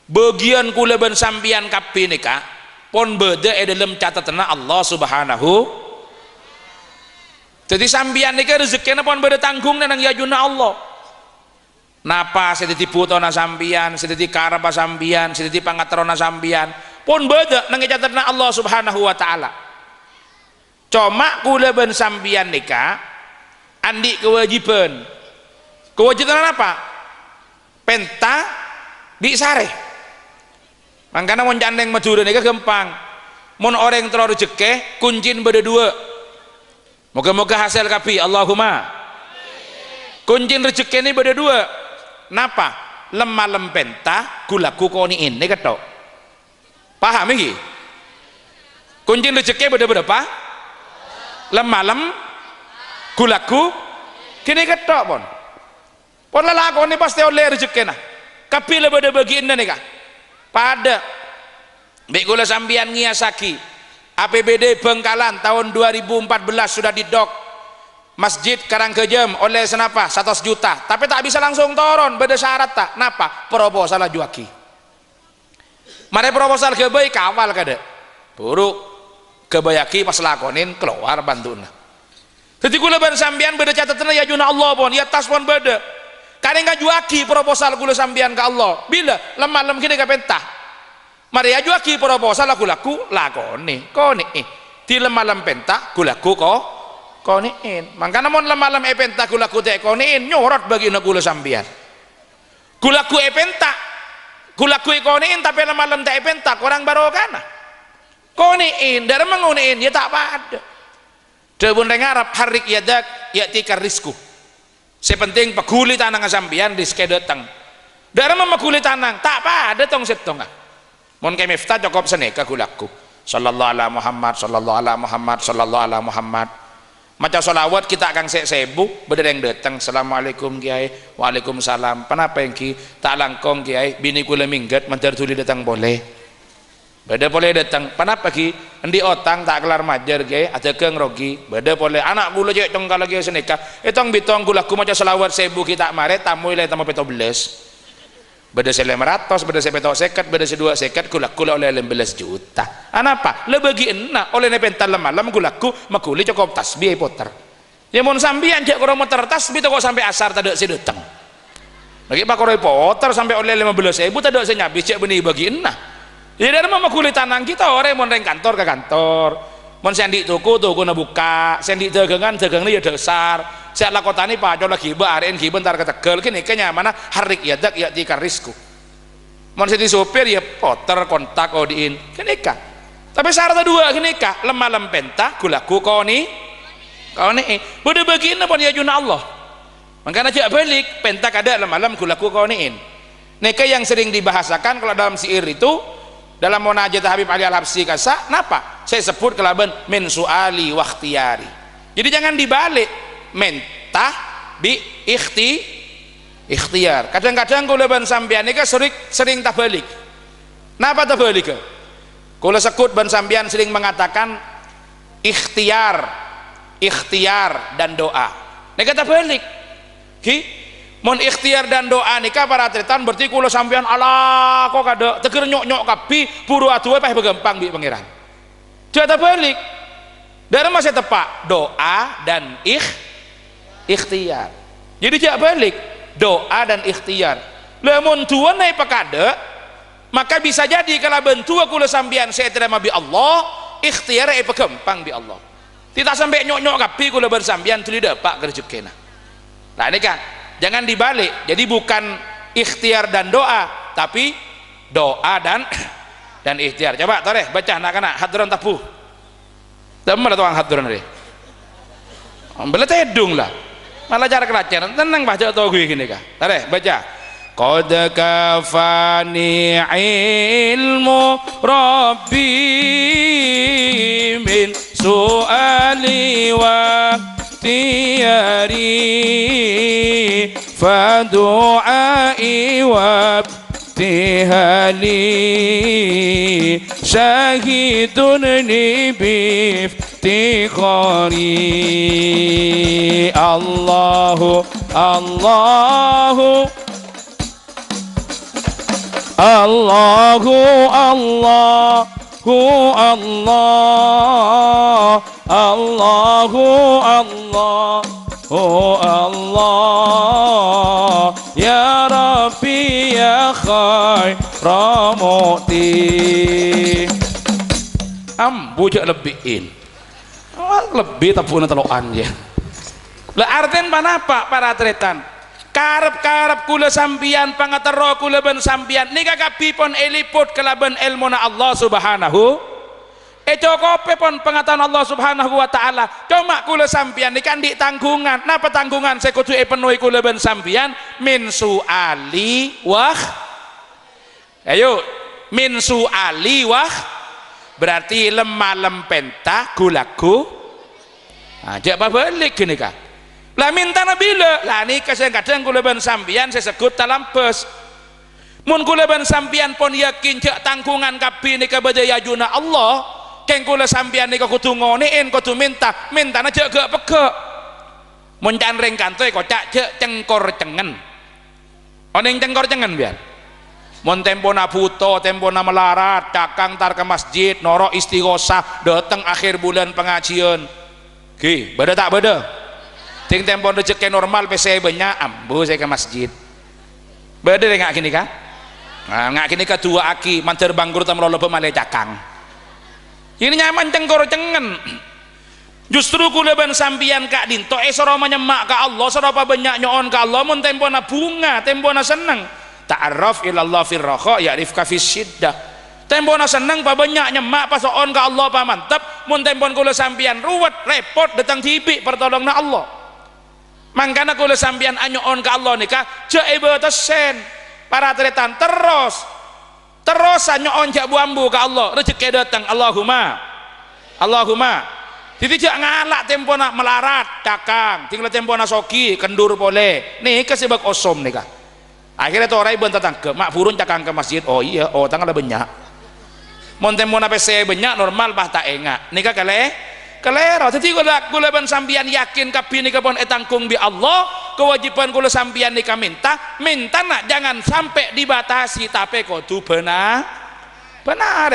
bagian kuleban sambian kapi nikah pon beda dalam catatan Allah subhanahu jadi sambian nikah rezekinya pon beda tanggung nang yajuna Allah napa sedeti putona sambian sedeti karapa sambian sedeti pangatrona sambian pun beda nang catatna Allah subhanahu wa ta'ala cuma kula ben sambian nikah andi kewajiban apa penta di sare makanya mon jandeng madura nikah gampang mon orang terlalu rezeki kuncin beda dua moga-moga hasil kapi Allahumma kuncin rezeki ini beda dua napa lemah lempenta gulaku koni ini ketok paham ini kuncin rezeki beda berapa lemah gulaku kini ketok pon lalakoni pasti oleh rezeki nah kapila beda bagian nih kak pada baik gula sambian ngiasaki APBD Bengkalan tahun 2014 sudah didok Masjid Karangkejam oleh senapa 100 juta tapi tak bisa langsung turun beda syarat tak napa proposal juaki mari proposal kebaik kawal kada buruk kebayaki pas lakonin keluar bantuna jadi kula ban sambian beda catatan ya juna Allah pun ya tas pun beda kadang nggak juaki proposal kula sambian ke Allah bila lemah kini ke pentah mari ya juaki proposal laku lakoni koni di lemah pentah kulaku kok koniin makanya mon lemalam epenta kulaku teh koniin nyorot bagi gula sambian kulaku epenta kulaku koniin tapi lemalam teh epenta kurang barokana koniin dari menguniin ya tak pada debun dengarap harik yadak ya tikar risku sepenting pekuli tanang sambian rizki datang dari memekuli tanang tak pada tong setong mon kemifta cukup seneka kulaku sallallahu ala Muhammad sallallahu ala Muhammad sallallahu ala Muhammad macam solawat kita akan sebu beda yang datang assalamualaikum kiai waalaikumsalam kenapa yang ki tak langkong kiai bini kula minggat mentar tuli datang boleh beda boleh datang kenapa ki endi otang tak kelar majar kiai ada keng rogi beda boleh anak kula cek tongkal lagi seneka etong bitong kula ku macam solawat sebu kita mare tamu ilai tamu peto beles beda selem ratos beda sepeto seket beda sedua seket kula oleh 15 juta anapa lebagi enak oleh nepental malam kulaku makuli cukup tasbih puter ya mon sambian cek kurang muter tasbih kok sampai asar tak sedeteng lagi pak koroi puter sampai oleh 15.000 tak senyabi cek benih bagi enak ya dari makuli tanang kita orang mon reng kantor ke kantor mon sendi tuku nabuka sendi dagangan ya dasar saya lakotani pak jauh lagi barin bentar ketegel kini kenyamanan harik ya dak ya tikar risku mon sedi sopir ya poter kontak odiin kenika tapi syarat dua kenika lemah lempenta kulaku koni beda bagian pun ya juna Allah makanya jak balik penta kada lemah lem kulaku koniin Nika yang sering dibahasakan kalau dalam syair itu, dalam munajat Habib Ali Al-Habsyi kasa, napa? Saya sebut kelaban min suali wa ikhtiyari. Jadi jangan dibalik, mentah bi ikhtiar. Kadang-kadang kula ban sampean nika sering tabalik. Napa tabalik? Kula sekut ban sampean sering mengatakan ikhtiar dan doa. Nika tabalik. Mon ikhtiar dan doa nika para tretan berarti kula sampean ala kok kada teger nyok-nyok kapi buru aduwe pah begempang bi pangeran. Dia balik. Dari masih tepak doa dan ikhtiar. Jadi dia balik doa dan ikhtiar. Lamun tuan naik pakada maka bisa jadi kalau bentua kula sampean saya terima bi Allah, ikhtiar ai begempang bi Allah. Tidak sampai nyok-nyok kapi kula bersampean tuli dapat rezekina. Nah ini kan jangan dibalik, jadi bukan ikhtiar dan doa tapi doa dan ikhtiar. Coba toreh baca anak-anak hadron tapu temen atau orang hadron deh bela tedung lah malah cara kelacaran tenang baca atau gue gini kah toreh baca qad kafani ilmu rabbi min su'ali wa tiyari fadu'ai wa tihali syahidun li biftikhari Allahu Allahu Allahu Allahu Allah Allahu Allah Oh Allah Ya Rabbi ya khairamukti bujak lebihin lebih tapuna teloan ya lah arten panapa para tretan karep-karep kula sampian pangatero kula ben sampian nika kabipun eliput kelaban ilmuna Allah subhanahu cokope pon pengetahuan Allah subhanahu wa ta'ala cuma kula sampian nika ndik tanggungan napa tanggungan saya kudu penuhi kula ben sampian min su'ali wah ayo min su'ali wah berarti lemah lempenta gulaku ajak balik gini kah lah minta nabila lah nika kadang kula ben sampian saya sekut dalam bus mun kula ben sampian pon yakin cek tanggungan kabeh nika badaya juna Allah keng kula sampean nika kudu ngonein kudu minta aja gak pegek mun can ring kantoy kocak cek cengkor cengen oning cengkor cengen biar mun tempona buto tempona melarat cakang tar ke masjid noro istighosah dateng akhir bulan pengajian ki beda tak beda ting tempon rezeki normal saya banyak ambu saya ke masjid beda nggak gini kan nah nggak gini ka dua aki mancer bangkur tam lolo pemalai cakang ini nyaman cengkor cengen justru kula ban sampian kak dinto soro menyemak ka Allah soro apa banyak nyoon ka Allah mun tempona bunga tempona seneng ta'arraf ilallah firraha ya'rifka fisyiddah tempona seneng pa banyak nyemak pa soon ka Allah pa mantep mun tempon kula sampian ruwet repot datang tibi pertolongna Allah mangkana kula sampian anyoon ka Allah nikah jek ibatasen para tretan terus nyoon jak buambu ke Allah rezeki datang Allahumma jadi jak ngalak tempona melarat cakang tinggal tempona soki kendur boleh nih kesibak osom nih kah akhirnya tuh orang ibu tetangga mak burun cakang ke masjid oh iya oh tanggal banyak mon tempona PC banyak normal bah tak enggak nih kah kelero jadi kula ban sampian yakin kabeh nika pun etangkung bi Allah kewajiban kula sampian nika minta nak jangan sampai dibatasi tapi kudu benar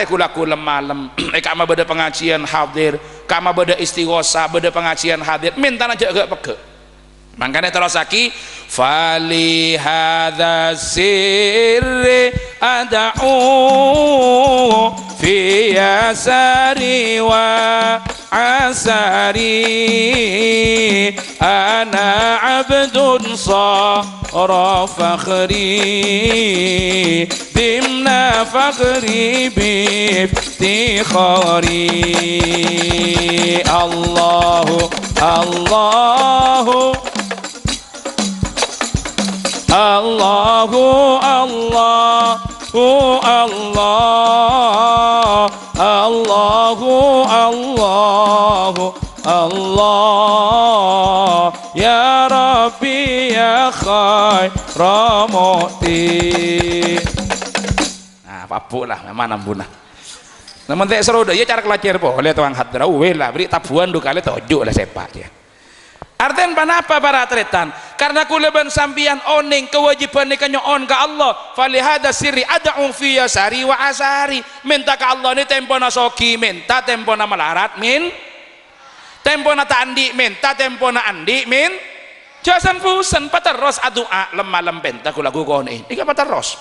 kula malam kama beda pengajian hadir kama beda istighosah beda pengajian hadir minta aja agak pege makanya terus lagi fali hadza sirri ad'u fi yasari wa asari ana abdun sara fakhri dimna fakhri biftikhari Allahu Allahu Allahu Allah, Allahu Allahu Allah, ya Rabbi ya khaira mu'ti. Nah, papu lah memang nambuna. Namun tak seru dah, ya cara kelajar boleh tuang hadra, lah beri tabuan dua kali tojuk lah sepak dia. Artian panapa para tretan? Karena kuleban sambian oning kewajiban nikahnya on ke Allah. Falihada siri ada'u fiya sari wa asari. Minta ke Allah ni tempo na soki, minta tempo na melarat min. Tempo na tandi minta tempo na andi min. Jasan fusan pateros adua lemah lempenta kulagu kone. Ika pateros.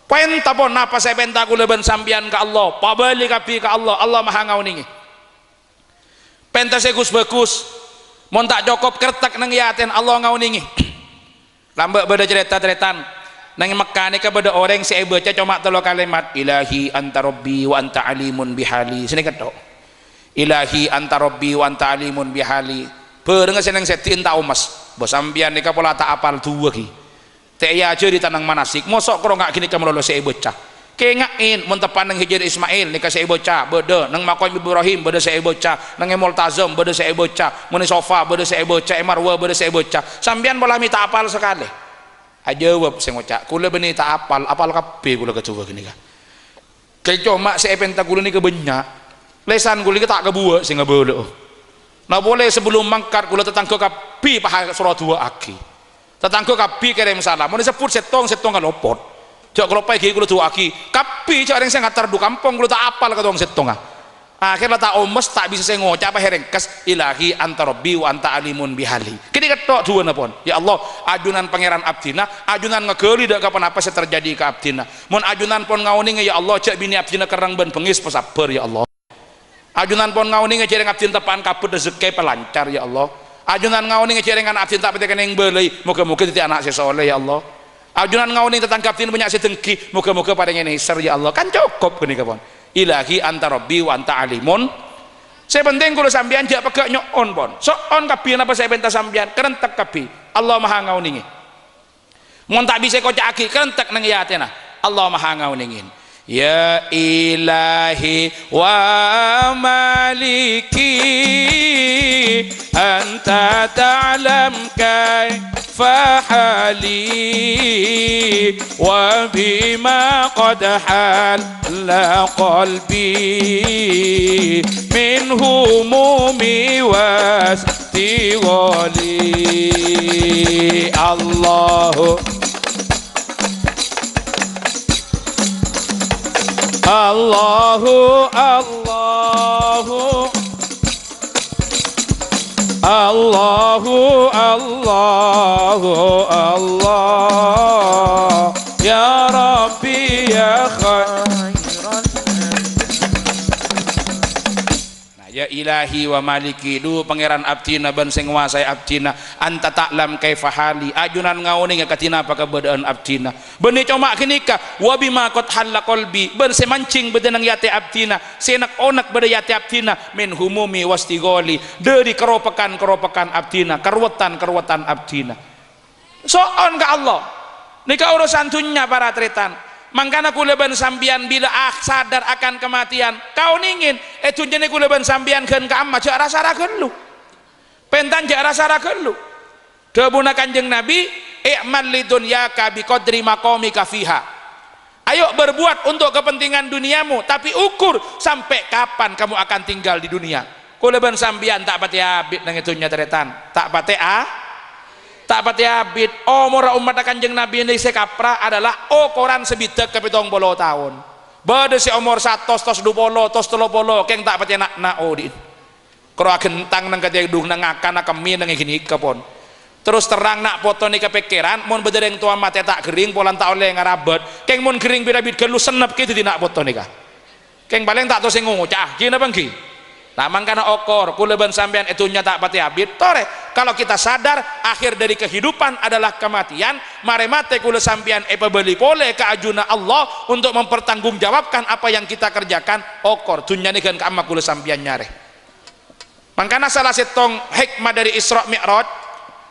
Penta pon apa saya penta kuleban sambian ke Allah. Pabali kapi ke Allah. Allah maha ngauningi. Penta segus bagus. Mon tak cukup kertek nang yaten Allah ngauningi. Lambek beda cerita-ceritan nang Mekah ni kepada orang saya baca cuma telo kalimat ilahi anta rabbi wa anta alimun bihali. Sini ketok. Ilahi anta rabbi wa anta alimun bihali. Berenga seneng setin tak umas. Bosambian ni pola tak apal dua ki. Teh ya aja di tanang manasik. Mosok kro ngak kini kamu lolos saya baca. Kengain mentepan nang Hijr Ismail nika saya bocah beda nang Maqam Ibrahim beda saya bocah nang Multazam beda saya bocah muni sofa beda saya bocah Marwa beda saya bocah sambian bola minta apal sekali aja jawab sing ngocak kula beni tak apal kabeh kula kecoba gini kan kecoma saya penta kula ni kebenyak lesan kula tak kebuak sing ngebolo nah boleh sebelum mangkat kula tetangga kabeh paha surah dua aki tetangga kabeh kirim salam mun disebut setong kalopot. Jok kalau pagi kulo tuh aki, kapi cak orang saya ngatar du kampung kulo tak apal kata orang setengah. Akhirnya tak omes tak bisa saya ngocap apa herengkes ilahi anta rabbi wa anta alimun bihali. Kini ketok dua napon. Ya Allah, ajunan pangeran abdina, ajunan ngegeli dak kapan apa saya terjadi ke abdina. Mon ajunan pon ngauning ya Allah, cak bini abdina kerang ben pengis pesabar ya Allah. Ajunan pon ngauning cereng abdina tepan kabut rezeki pelancar ya Allah. Ajunan ngauning cerengan abdina tak petekan yang belai, moga-moga jadi anak saya soleh ya Allah. Ajunan ngauning tentang kapten banyak sedengki muka-muka pada ngene ser ya Allah kan cukup gini kapon ilahi anta rabbi wa anta alimun saya penting kalau sambian jak pegak nyok on pon so on kapi apa saya benta sambian kerentek kapi Allah maha ngauningi mon tak bisa kocak aki kerentek nang yatena Allah maha ngauningin ya ilahi wa maliki anta ta'lam fahali wa bima qad halla qalbi min humumi wastighali Allahu Allahu Allahu Allahu Allahu Allah ya Rabbi ya khairan. Nah ya ilahi wa maliki du pangeran abdina ban sing nguasai abdina anta ta'lam kaifa hali ajunan ngauning katina apa keberadaan abdina benih coma kenika wa bima qad halla qalbi ben semancing bedenang yate abdina senak onak beda yate abdina min humumi wastigholi dari keropekan abdina kerwetan abdina soon ke Allah nika urusan dunya para tretan mangkana kuleban sambian bila sadar akan kematian kau ningin tunjene kuleban sambian gen ka amma jak rasa ragen lu pentan jak rasa ragen lu dawuhna Kanjeng Nabi i'mal lidunyaka biqadri maqamika fiha ayo berbuat untuk kepentingan duniamu tapi ukur sampai kapan kamu akan tinggal di dunia kuleban sambian tak pati abid nang itunya tretan tak pati tak pati abid umur umat Kanjeng Nabi ini sekapra adalah ukuran sebidak ke 70 tahun bade si umur 100 tos 20 tos 30 keng tak pati nak odin kro gentang nang kate dung nang akan kami nang gini kepon terus terang nak foto ni kepikiran mon bedereng tua mate tak gering polan tak oleh ngarabet keng mon gering bida bid gelu senep ki tidak foto nikah keng paling tak to sing ngocah gini apa nggih nah mangkana okor kuleban sampean itu nyata pati abid tore kalau kita sadar akhir dari kehidupan adalah kematian mare mate kule sampean beli pole ke ajuna Allah untuk mempertanggungjawabkan apa yang kita kerjakan okor dunya ini kan keama kule sampean nyare mangkana salah setong hikmah dari Isra Mi'raj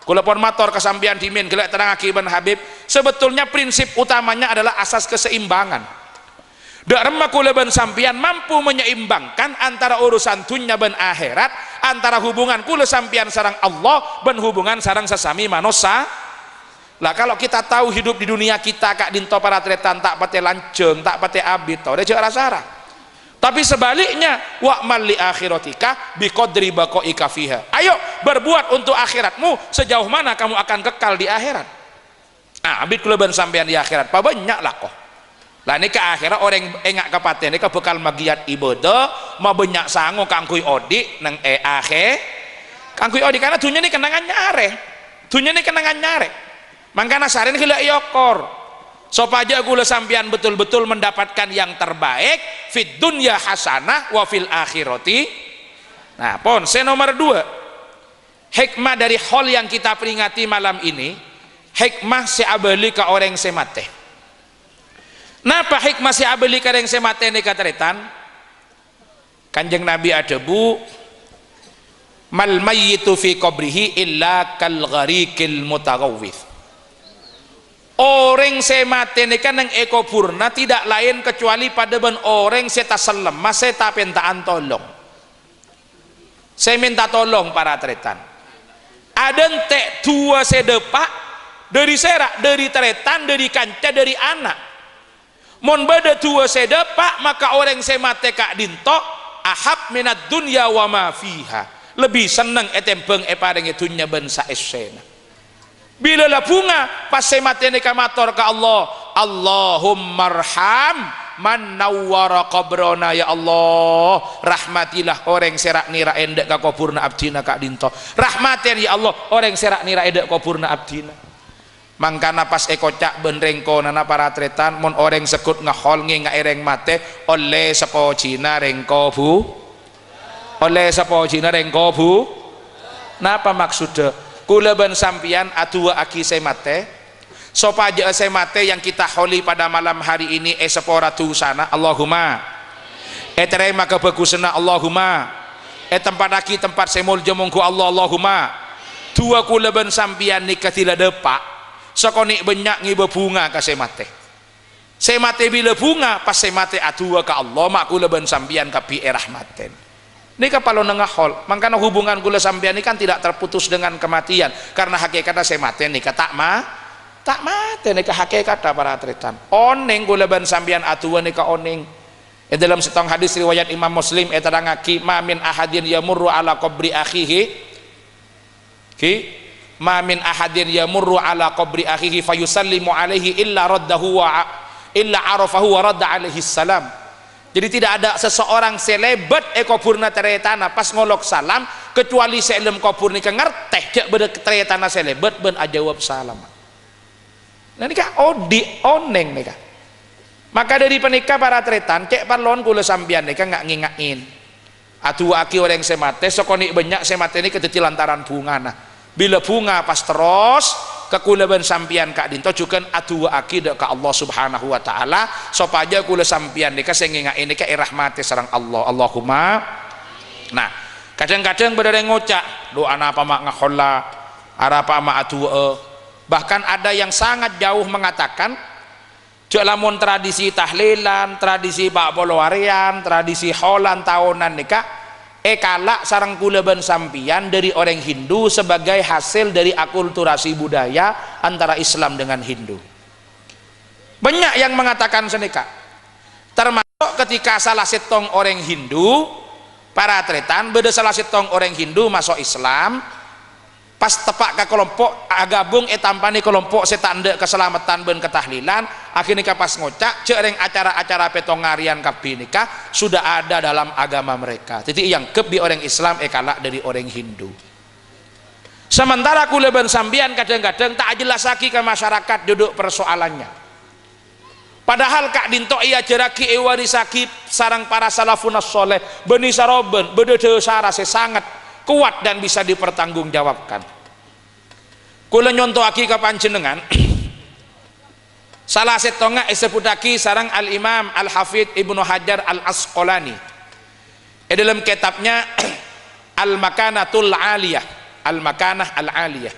kula pun matur kesampian dimin gelek terang akiban Habib, sebetulnya prinsip utamanya adalah asas keseimbangan. Dak remah kula ben sampian mampu menyeimbangkan antara urusan dunya ben akhirat, antara hubungan kula sampian sareng Allah ben hubungan sareng sesami manusia. Lah kalau kita tahu hidup di dunia kita kak dinto para tretan tak pate lanceng, tak pate abit, tau dia rasa. Tapi sebaliknya, wa'mal li akhiratika biqadri baqaika fiha. Ayo berbuat untuk akhiratmu sejauh mana kamu akan kekal di akhirat. Nah, abit kula ben sampean di akhirat, pa banyak lah kok. Lah ini ke akhirat orang engak kapaten ini bekal magiat ibadah, mau banyak sangu kangkui odi nang akhir. Kangkui odi karena dunia ini kenangan nyare. Dunia ini kenangan nyare. Mangkana sarin gila yokor. Supaya kula sampean betul-betul mendapatkan yang terbaik fid dunya hasanah wa fil akhirati. Nah, pon saya nomor 2. Hikmah dari hal yang kita peringati malam ini, hikmah si abeli ka orang semate. Napa hikmah si abeli ka orang semate ni katretan? Kanjeng Nabi ada bu, mal mayyitu fi qabrihi illa kal gharikil mutaghawwith. Orang semate ini kan yang ekopurna tidak lain kecuali pada ben orang seta selemah seta pentaan tolong. Saya minta tolong para tretan. Ada entek dua sedepak dari serak, dari tretan, dari kanca, dari anak. Mon beda dua sedepak maka orang semate kak dinto ahab minat dunya wa ma fiha. Lebih seneng etempeng epareng dunya ben saesena. Bila lah bunga pas semate ni kamator ke Allah, Allahummarham man nawwara qabrona, ya Allah rahmatilah orang serak nira endek ka kuburna abdina kak dinto, rahmatin ya Allah orang serak nira endek kuburna abdina. Mangkana pas ekocak benrengko nana para tretan mon orang sekut ngahol nge ngaireng mate oleh sepo Cina rengko bu, oleh sepo Cina rengko bu. Napa maksudnya? Kula ben sampian atua aki semate sopaja semate yang kita holi pada malam hari ini seporatu sana Allahumma terima kebagusan Allahumma tempat aki tempat semul jemungku Allah Allahumma dua kula ben sampian nikah tidak depak sekonik banyak ngibe bunga ke semate bila bunga pas semate atua ke Allah mak kula ben sampian kapi rahmaten. Ini kapalo nengah hol, makanya hubungan kula sampean ini kan tidak terputus dengan kematian, karena hakikatnya saya mati nih tak mati nih hakikatnya para tretan. Oneng kula ban sampean atuan nih oneng. Dalam setong hadis riwayat Imam Muslim terangaki ma min ahadin yamurru ala qabri akhihi, ma min ahadin yamurru ala qabri akhihi fayusallimu alaihi illa raddahu wa illa arafahu wa radda alaihi salam. Jadi tidak ada seseorang selebet ekopurna teretana pas ngolok salam kecuali selem kopur nika ngerteh cek beda teretana selebet ben ajawab salam. Nah nika odi oneng nika. Maka dari penikah para tretan cek parlon kula sambian nika nggak ngingain. Atu aki orang semate sokonik banyak semate ini ketiti lantaran bunga nah. Bila bunga pas terus kekulaban sampian kak dinto juga atu aki dek ke Allah subhanahu wa ta'ala supaya kula sampian nika sehingga ini ke rahmati sarang Allah Allahumma. Nah kadang-kadang berdari ngocak doa apa mak ngakholla apa mak atu bahkan ada yang sangat jauh mengatakan cek lamun tradisi tahlilan tradisi pak polowarian tradisi holan tahunan nika kalak sarang kulaban sampian dari orang Hindu sebagai hasil dari akulturasi budaya antara Islam dengan Hindu. Banyak yang mengatakan senika, termasuk ketika salah setong orang Hindu para tretan beda salah setong orang Hindu masuk Islam pas tepak ke kelompok gabung tampani kelompok setande keselamatan ben ketahlilan akhirnya pas ngocak cereng acara-acara petongarian kabinika sudah ada dalam agama mereka. Jadi yang keb di orang Islam kalak dari orang Hindu. Sementara kuleban sambian kadang-kadang tak jelas lagi ke masyarakat duduk persoalannya. Padahal kak dinto iya jeraki warisaki sarang para salafun soleh beni saroben beda sarase sangat kuat dan bisa dipertanggungjawabkan. Kula nyontohaki ka panjenengan salah setonga sebutaki sarang Al Imam Al Hafidh Ibnu Hajar Al Asqalani dalam kitabnya Al Makanatul Aliyah, Al Makanah Al Aliyah.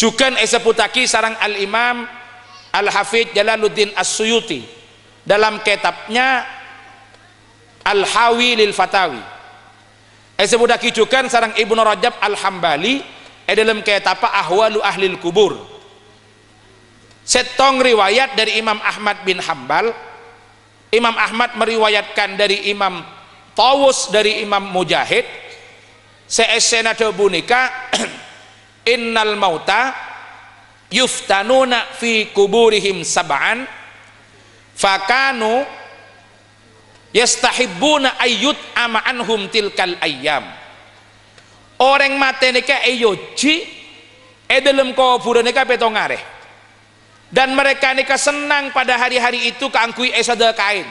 Juga seputaki sarang Al-Imam Al-Hafidz Jalaluddin As-Suyuti dalam kitabnya Al-Hawi lil Fatawi. Seputaki juga sarang Ibnu Rajab Al-Hambali dalam kitab Ahwalu Ahlil Kubur. Setong riwayat dari Imam Ahmad bin Hambal. Imam Ahmad meriwayatkan dari Imam Tawus dari Imam Mujahid seesena bunika innal mauta yuftanuna fi kuburihim sab'an fakanu yastahibbuna ayyut ama anhum tilkal ayyam. Orang mati nika eyoji dalam kuburan nika petongare, dan mereka nika senang pada hari-hari itu keangkui esada kain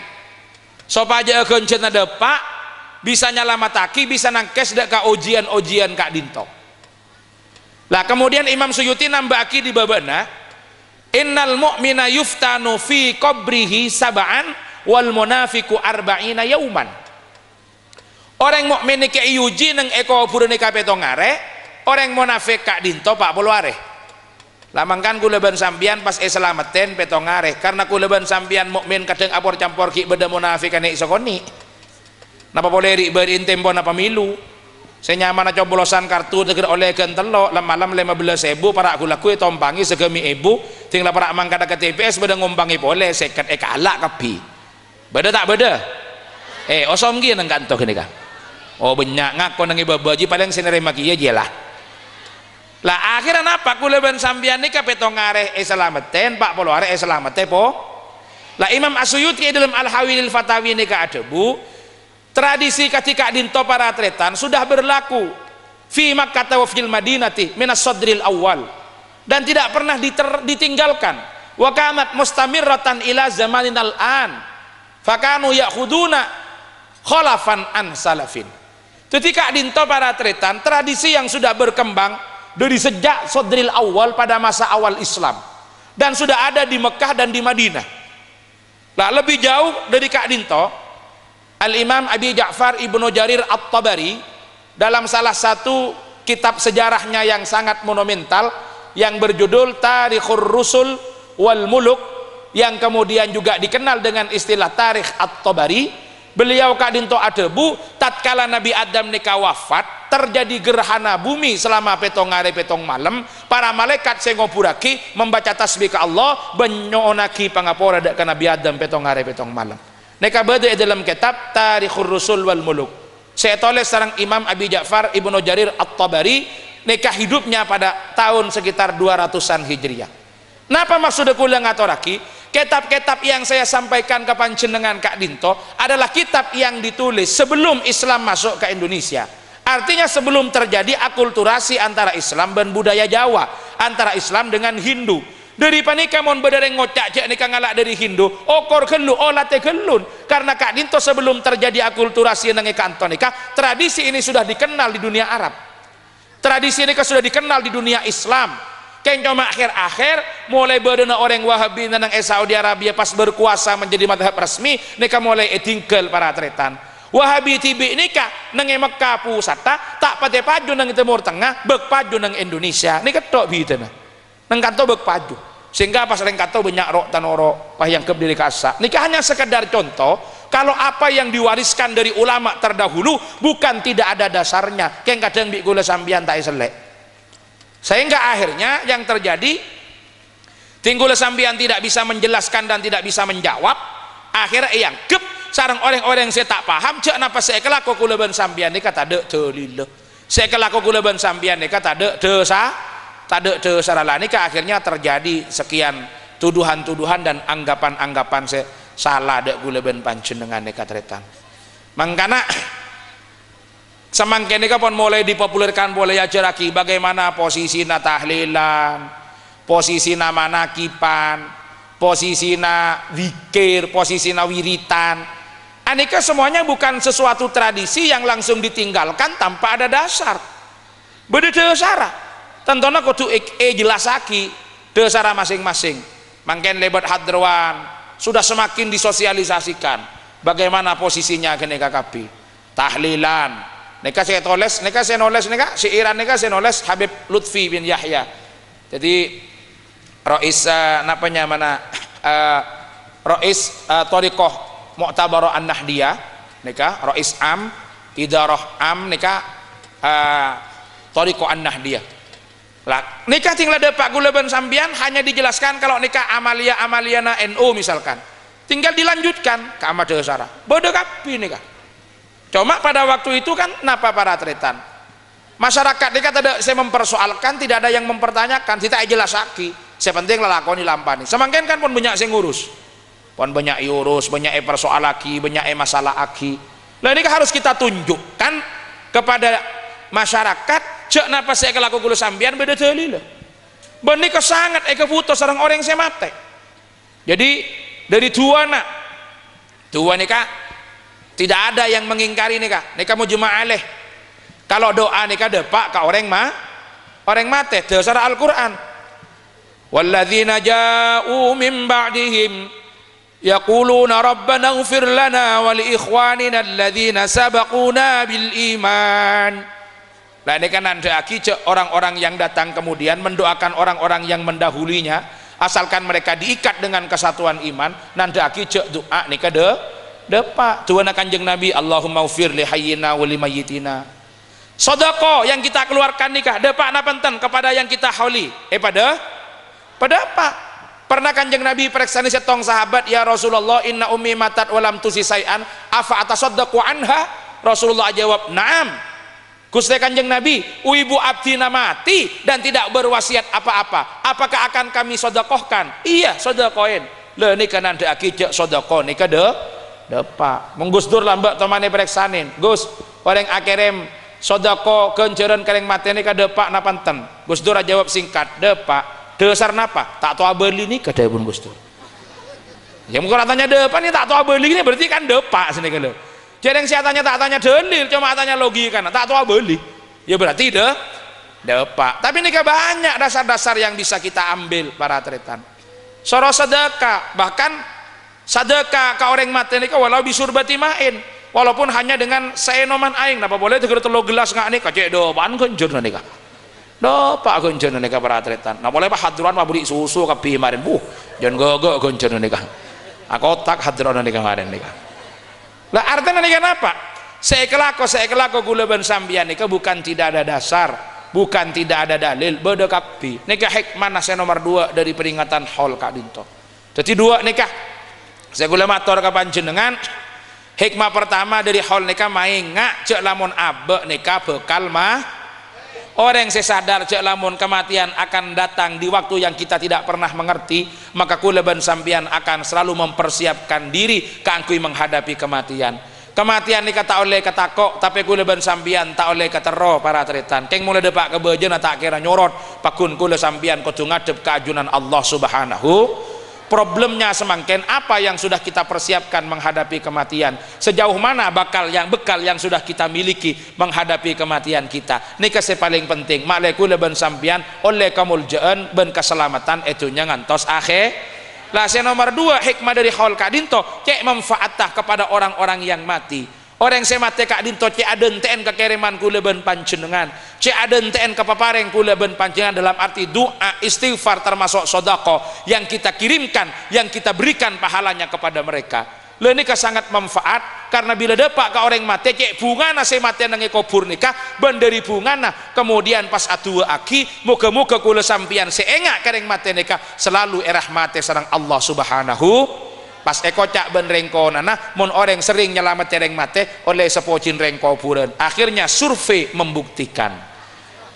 sopaja kencen ada pak bisa nyalamataki bisa nangkes dak ka ujian-ujian kak dinto. Lah kemudian Imam Suyuti nambahki di babana innal mu'mina yuftanu fi qabrihi sab'an wal munafiqu arba'ina yauman. Orang mukmin iki iuji nang eko burene kapetongare, orang munafik kak dinto pak puluare. Lamangkan kuleban sambian pas selameten petongare karena kuleban sambian mukmin kadang apor campur ki beda munafik ane isokoni. Napa boleh riberin tempo napa milu. Saya nyaman coblosan kartu teger oleh kentelo malam 15.000 para aku lakui tompangi segemi ibu tinggal para mangkada ke TPS beda ngombangi boleh seket kalak kapi beda tak beda osom gini nang kantor gini kah oh banyak ngaku nang ibu baji paling sinerima kia jelah lah akhirnya apa kuleban sambian nika petongare selameten pak poloare selamete po lah Imam As-Suyuti dalam Al-Hawi lil Fatawi nika ada bu. Tradisi ketika dinto para tretan sudah berlaku fi Makkah wa fil Madinati minas sadril awal dan tidak pernah ditinggalkan wa kanat mustamirratan ila zamaninal an fakanu ya'khuduna khalafan an salafin. Ketika dinto para tretan tradisi yang sudah berkembang dari sejak sadril awal pada masa awal Islam dan sudah ada di Mekah dan di Madinah. Lah lebih jauh dari Kak Dinto Al-Imam Abi Ja'far Ibnu Jarir At-Tabari dalam salah satu kitab sejarahnya yang sangat monumental yang berjudul Tarikhur Rusul wal Muluk yang kemudian juga dikenal dengan istilah Tarikh At-Tabari, beliau Kak Dinto adebu tatkala Nabi Adam nika wafat terjadi gerhana bumi selama petong hari petong malam para malaikat sengopuraki membaca tasbih ke Allah benyonaki pangapora dak ke Nabi Adam petong hari petong malam. Neka beda dalam kitab Tarikhur Rusul wal Muluk. Saya tulis sarang Imam Abi Ja'far Ibnu Jarir At-Tabari neka hidupnya pada tahun sekitar 200-an Hijriah. Napa maksudnya kula ngatoraki? Kitab-kitab yang saya sampaikan ke panjenengan Kak Dinto adalah kitab yang ditulis sebelum Islam masuk ke Indonesia. Artinya sebelum terjadi akulturasi antara Islam dan budaya Jawa, antara Islam dengan Hindu. Dari panika mon bedere ngocak cek nika ngalak dari Hindu okor gelu olate gelun karena Kak Dinto sebelum terjadi akulturasi nang kanton nika tradisi ini sudah dikenal di dunia Arab, tradisi ini sudah dikenal di dunia Islam. Kayak cuma akhir-akhir mulai bedena orang Wahabi nang Saudi Arabia pas berkuasa menjadi madhab resmi nika mulai tinggal para tretan Wahabi tibi nika nang Mekah pusata tak pate paju nang Timur Tengah bek paju nang Indonesia nika tok bitena nang kanto bek paju sehingga pas rengkato banyak rok tanoro pah yang kebdiri kasa nikah hanya sekedar contoh kalau apa yang diwariskan dari ulama terdahulu bukan tidak ada dasarnya kayak kadang bikula sambian tak selek sehingga akhirnya yang terjadi tinggul sambian tidak bisa menjelaskan dan tidak bisa menjawab akhirnya yang kep sarang orang-orang yang saya tak paham cek napa saya kelaku kuleban sambian ini kata dek celilo saya kelaku kuleban sambian ini kata dek dosa tade de sarala nikah akhirnya terjadi sekian tuduhan-tuduhan dan anggapan-anggapan salah dek guleben panjenengan nikah tretan. Mangkana semangke nikah pun mulai dipopulerkan boleh aja lagi bagaimana posisi na tahlilan, posisi na manakipan, posisi na zikir, posisi na wiritan. Aneka semuanya bukan sesuatu tradisi yang langsung ditinggalkan tanpa ada dasar. Beda syarat. Tentunya kudu jelasaki dasar masing-masing. Mangken lebat hadrawan sudah semakin disosialisasikan bagaimana posisinya ke neka kapi tahlilan neka saya tulis neka saya nulis neka siiran neka saya nulis Habib Lutfi bin Yahya Jadi Rais napanya mana Rais Thariqah Mu'tabarah An-Nahdiyah nika Rais Am Idarah Am nika Thariqah An-Nahdiyah lah nikah tinggal depak gulaban sambian hanya dijelaskan kalau nikah amaliyana NU misalkan tinggal dilanjutkan ke Ahmad Syara bodoh kapi nikah cuma pada waktu itu kan napa para tretan masyarakat nikah tidak saya mempersoalkan tidak ada yang mempertanyakan tidak jelas aki sepenting lelakoni lampani semangkin kan pun banyak sing ngurus pun banyak urus banyak persoal aki banyak masalah aki nah ini harus kita tunjukkan kepada masyarakat cek napa saya kelaku gulu sambian beda dalil benih sangat kebutuh seorang orang yang saya mati jadi dari dua nikah tidak ada yang mengingkari nikah mau jemaah aleh kalau doa nikah depak ke orang mati dasar Al-Quran walladzina ja'u min ba'dihim yaquluna rabbana ighfir lana wa li ikhwanina alladzina sabaquna bil iman. Lah ini kan nandaki orang-orang yang datang kemudian mendoakan orang-orang yang mendahulunya asalkan mereka diikat dengan kesatuan iman nandaki cek doa nika depak tuana Kanjeng Nabi Allahumma ighfir li hayyina wa li mayyitina. Sedekah yang kita keluarkan nikah depak napenten kepada yang kita hauli pada apa? Pernah Kanjeng Nabi periksani setong sahabat ya Rasulullah inna ummi matat walam tusisai'an afa atasaddaqu anha Rasulullah jawab na'am Gusti Kanjeng Nabi ibu abdina mati dan tidak berwasiat apa-apa apakah akan kami sedekahkan iya sedekahin lho nika nanda akijak sedekah nika depak menggus dur lambak temane periksanin Gus orang akerem sedekah kenceran kereng mati nika depak napanten Gus Dur jawab singkat depak dasar napa tak tahu beli ini kada pun Gus Dur yang mungkin tanya depan ini tak tahu beli ini berarti kan depak sini kalau jadi yang saya tanya tak tanya dalil cuma tanya logika tak tahu beli ya berarti depak tapi ini banyak dasar-dasar yang bisa kita ambil para tretan soro sedekah bahkan sedekah ke orang mati ini walau bisurbati main walaupun hanya dengan seenoman aing apa boleh tegir telo gelas nggak nih kacek dopan kenjur nih kak Pak gonjon nika para atletan. Nah boleh pak hadron mah beli susu kapi kemarin jangan gogok gonjon nika. Aku tak hadron nika kemarin nika. Lah artinya nika apa? Saya kelako gula ban sambian nika bukan tidak ada dasar, bukan tidak ada dalil, beda kapi. Nika hikmah nase nomor 2 dari peringatan haul Kak Dinto. Jadi 2 nika. Saya gula matur ka panjenengan. Hikmah pertama dari haul nika main ngak cek lamun abe nika bekal mah orang yang sadar cek lamun kematian akan datang di waktu yang kita tidak pernah mengerti maka kula ban sampian akan selalu mempersiapkan diri kangkui menghadapi kematian ini kata oleh ketakok tapi kula ban sampian tak oleh ketero para tretan keng mulai depak kebejen tak kira nyorot pakun kula sampian kudu ngadep keajunan Allah Subhanahu problemnya semangken apa yang sudah kita persiapkan menghadapi kematian sejauh mana bekal yang sudah kita miliki menghadapi kematian kita ini yang paling penting malekul ben sampian oleh kamuljaan ben keselamatan itunya ngantos akhir lah nomor 2 hikmah dari haul Kak Dinto cek manfaatah kepada orang-orang yang mati orang yang mati Kak Dinto cek aden TN kekiriman kula ben panjenengan cek aden TN kepapareng kula ben panjenengan dalam arti doa istighfar termasuk sedekah yang kita kirimkan yang kita berikan pahalanya kepada mereka lha nika sangat manfaat karena bila depak ke orang mati cek bungana se mati nang kubur nikah ben dari bungana kemudian pas atu aki muga-muga kula sampian seengak kereng mati nikah selalu rahmate sareng Allah Subhanahu pas cak ben rengko nana mun orang sering nyelamat tereng mate oleh sepocin rengko buren akhirnya survei membuktikan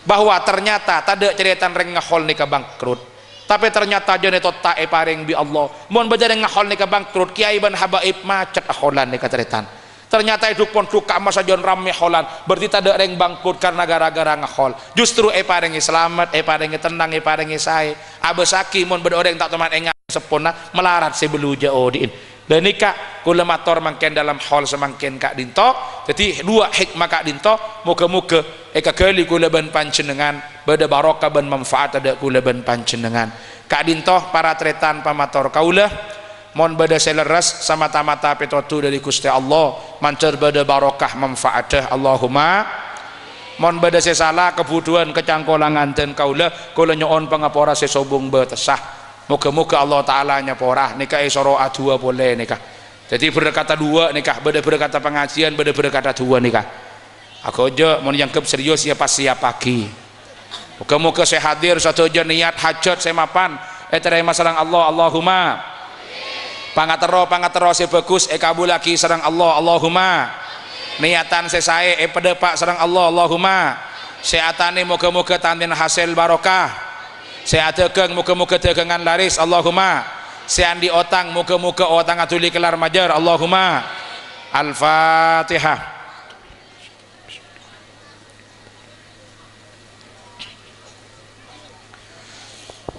bahwa ternyata tada cerita reng ngahol nika bangkrut tapi ternyata jane tota paring bi Allah mun bejare ngahol nika bangkrut kiai ban habaib macet aholan nika ceretan ternyata hidup pun duka masa jon rame holan berarti tada reng bangkrut karena gara-gara ngahol justru paringi selamat paringi tenang paringi sae abesaki mun beda orang tak teman enga sepona melarat sebelu jauh diin dan nikah kula matur mangken dalam hal semangken Kak Dinto jadi 2 hikmah Kak Dinto muga-muga kali kula ben panjenengan beda barokah ben manfaat ada kula ben panjenengan Kak Dinto para tretan pamator kaulah mon beda seleres sama tamata petotu dari Gusti Allah mancer beda barokah manfaatah Allahumma mon beda salah kebutuhan kecangkolangan dan kaula kula nyoon pangapora sesobung betesah moga-moga Allah taala nyapora nikah soro A2 boleh nikah jadi berkata dua nikah beda berkata pengajian beda berkata dua nikah aku aja mon yang serius ya pas siap pagi moga-moga saya hadir satu aja niat hajat saya mapan terima sareng Allah Allahumma pangatero saya bagus kabul lagi sareng Allah Allahumma niatan saya pada pak sareng Allah Allahumma seatane moga-moga tantin hasil barokah seatekeung moga-moga dagangan laris Allahumma seandi otang moga-moga otang atuli kelar majar Allahumma Al-Fatihah.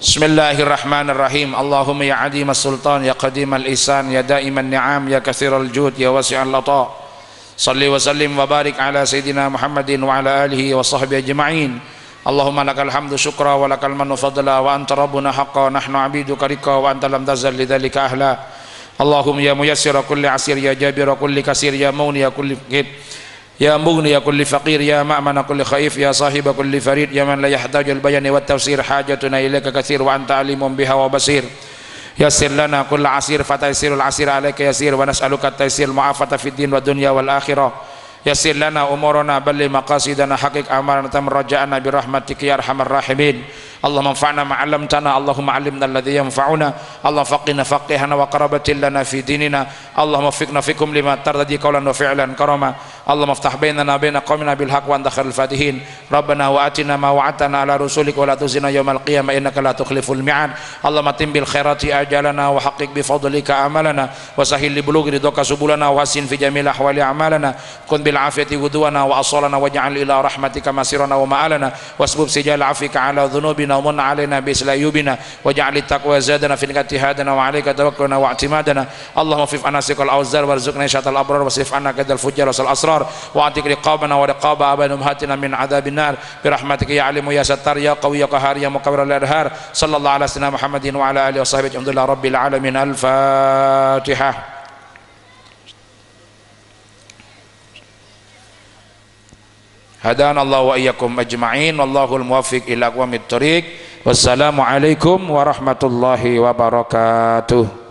Bismillahirrahmanirrahim. Allahumma ya adimas sultan ya qadimal ihsan ya daiman ni'am ya kathiral jud ya wasi'al lata salli wa sallim wa barik ala sayyidina Muhammadin wa ala alihi wa sahbihi ajma'in. Allahumma lakal hamdu syukra wa lakal manu fadla wa anta rabbuna haqqa nahnu abiduka rika wa anta lam tazal lidzalika ahla. Allahumma ya muyassira kulli asir ya jabira kulli kasir ya mauni ya kulli qid ya mughni ya kulli faqir ya ma'mana kulli khaif ya sahiba kulli farid ya man la yahtajul bayani wat tafsir hajatuna ilaika katsir wa anta alimun biha wa basir yassir lana kulla asir fataysirul asir alayka yasir wa nas'aluka taysir mu'afata fid din wa dunya wal akhirah yassir lana umurana balli maqasidana haqiq amarna tamraja'ana bi rahmatika ya arhamar rahimin. Allahumma anfa'na ma 'allamtana Allahumma 'allimna alladhi yanfa'una Allahumma faqihna faqihna wa qarabatil lana fi dinina Allahumma waffiqna fikum lima tardadi qawlan wa fi'lan karama Allahumma iftah bainana baina qaumina bil haqq wa anta khairul fatihin Rabbana wa atina ma wa'adtana ala rusulik wa la tuzina yawmal qiyamah innaka la tukhliful mi'ad Allahumma tim bil khairati ajalana wa haqqiq bi fadlika amalana wa sahhil li bulughi ridaka subulana wa hasin fi jamil ahwali a'malana kun bil afiyati wuduwana wa asalana waj'al ila rahmatika masirana wa ma'alana wasbub sijal afika ala dhunubina ومن علينا بإصلاح عيوبنا واجعل التقوى زادنا في اجتهادنا وعليك توكلنا واعتمادنا اللهم فف عنا سق الأوزار وارزقنا شاة الأبرار واصرف عنا كيد الفجار والأسرار واعتق رقابنا ورقاب آبائنا وأمهاتنا من عذاب النار برحمتك يا عليم يا ستار يا قوي يا قهار يا مكبر الأنهار صلى الله على سيدنا محمد وعلى آله وصحبه الحمد لله رب العالمين. الفاتحة. Hadana Allah wa iyyakum ajma'in wallahul muwaffiq ila aqwamit thoriq. Wassalamu alaikum warahmatullahi wabarakatuh.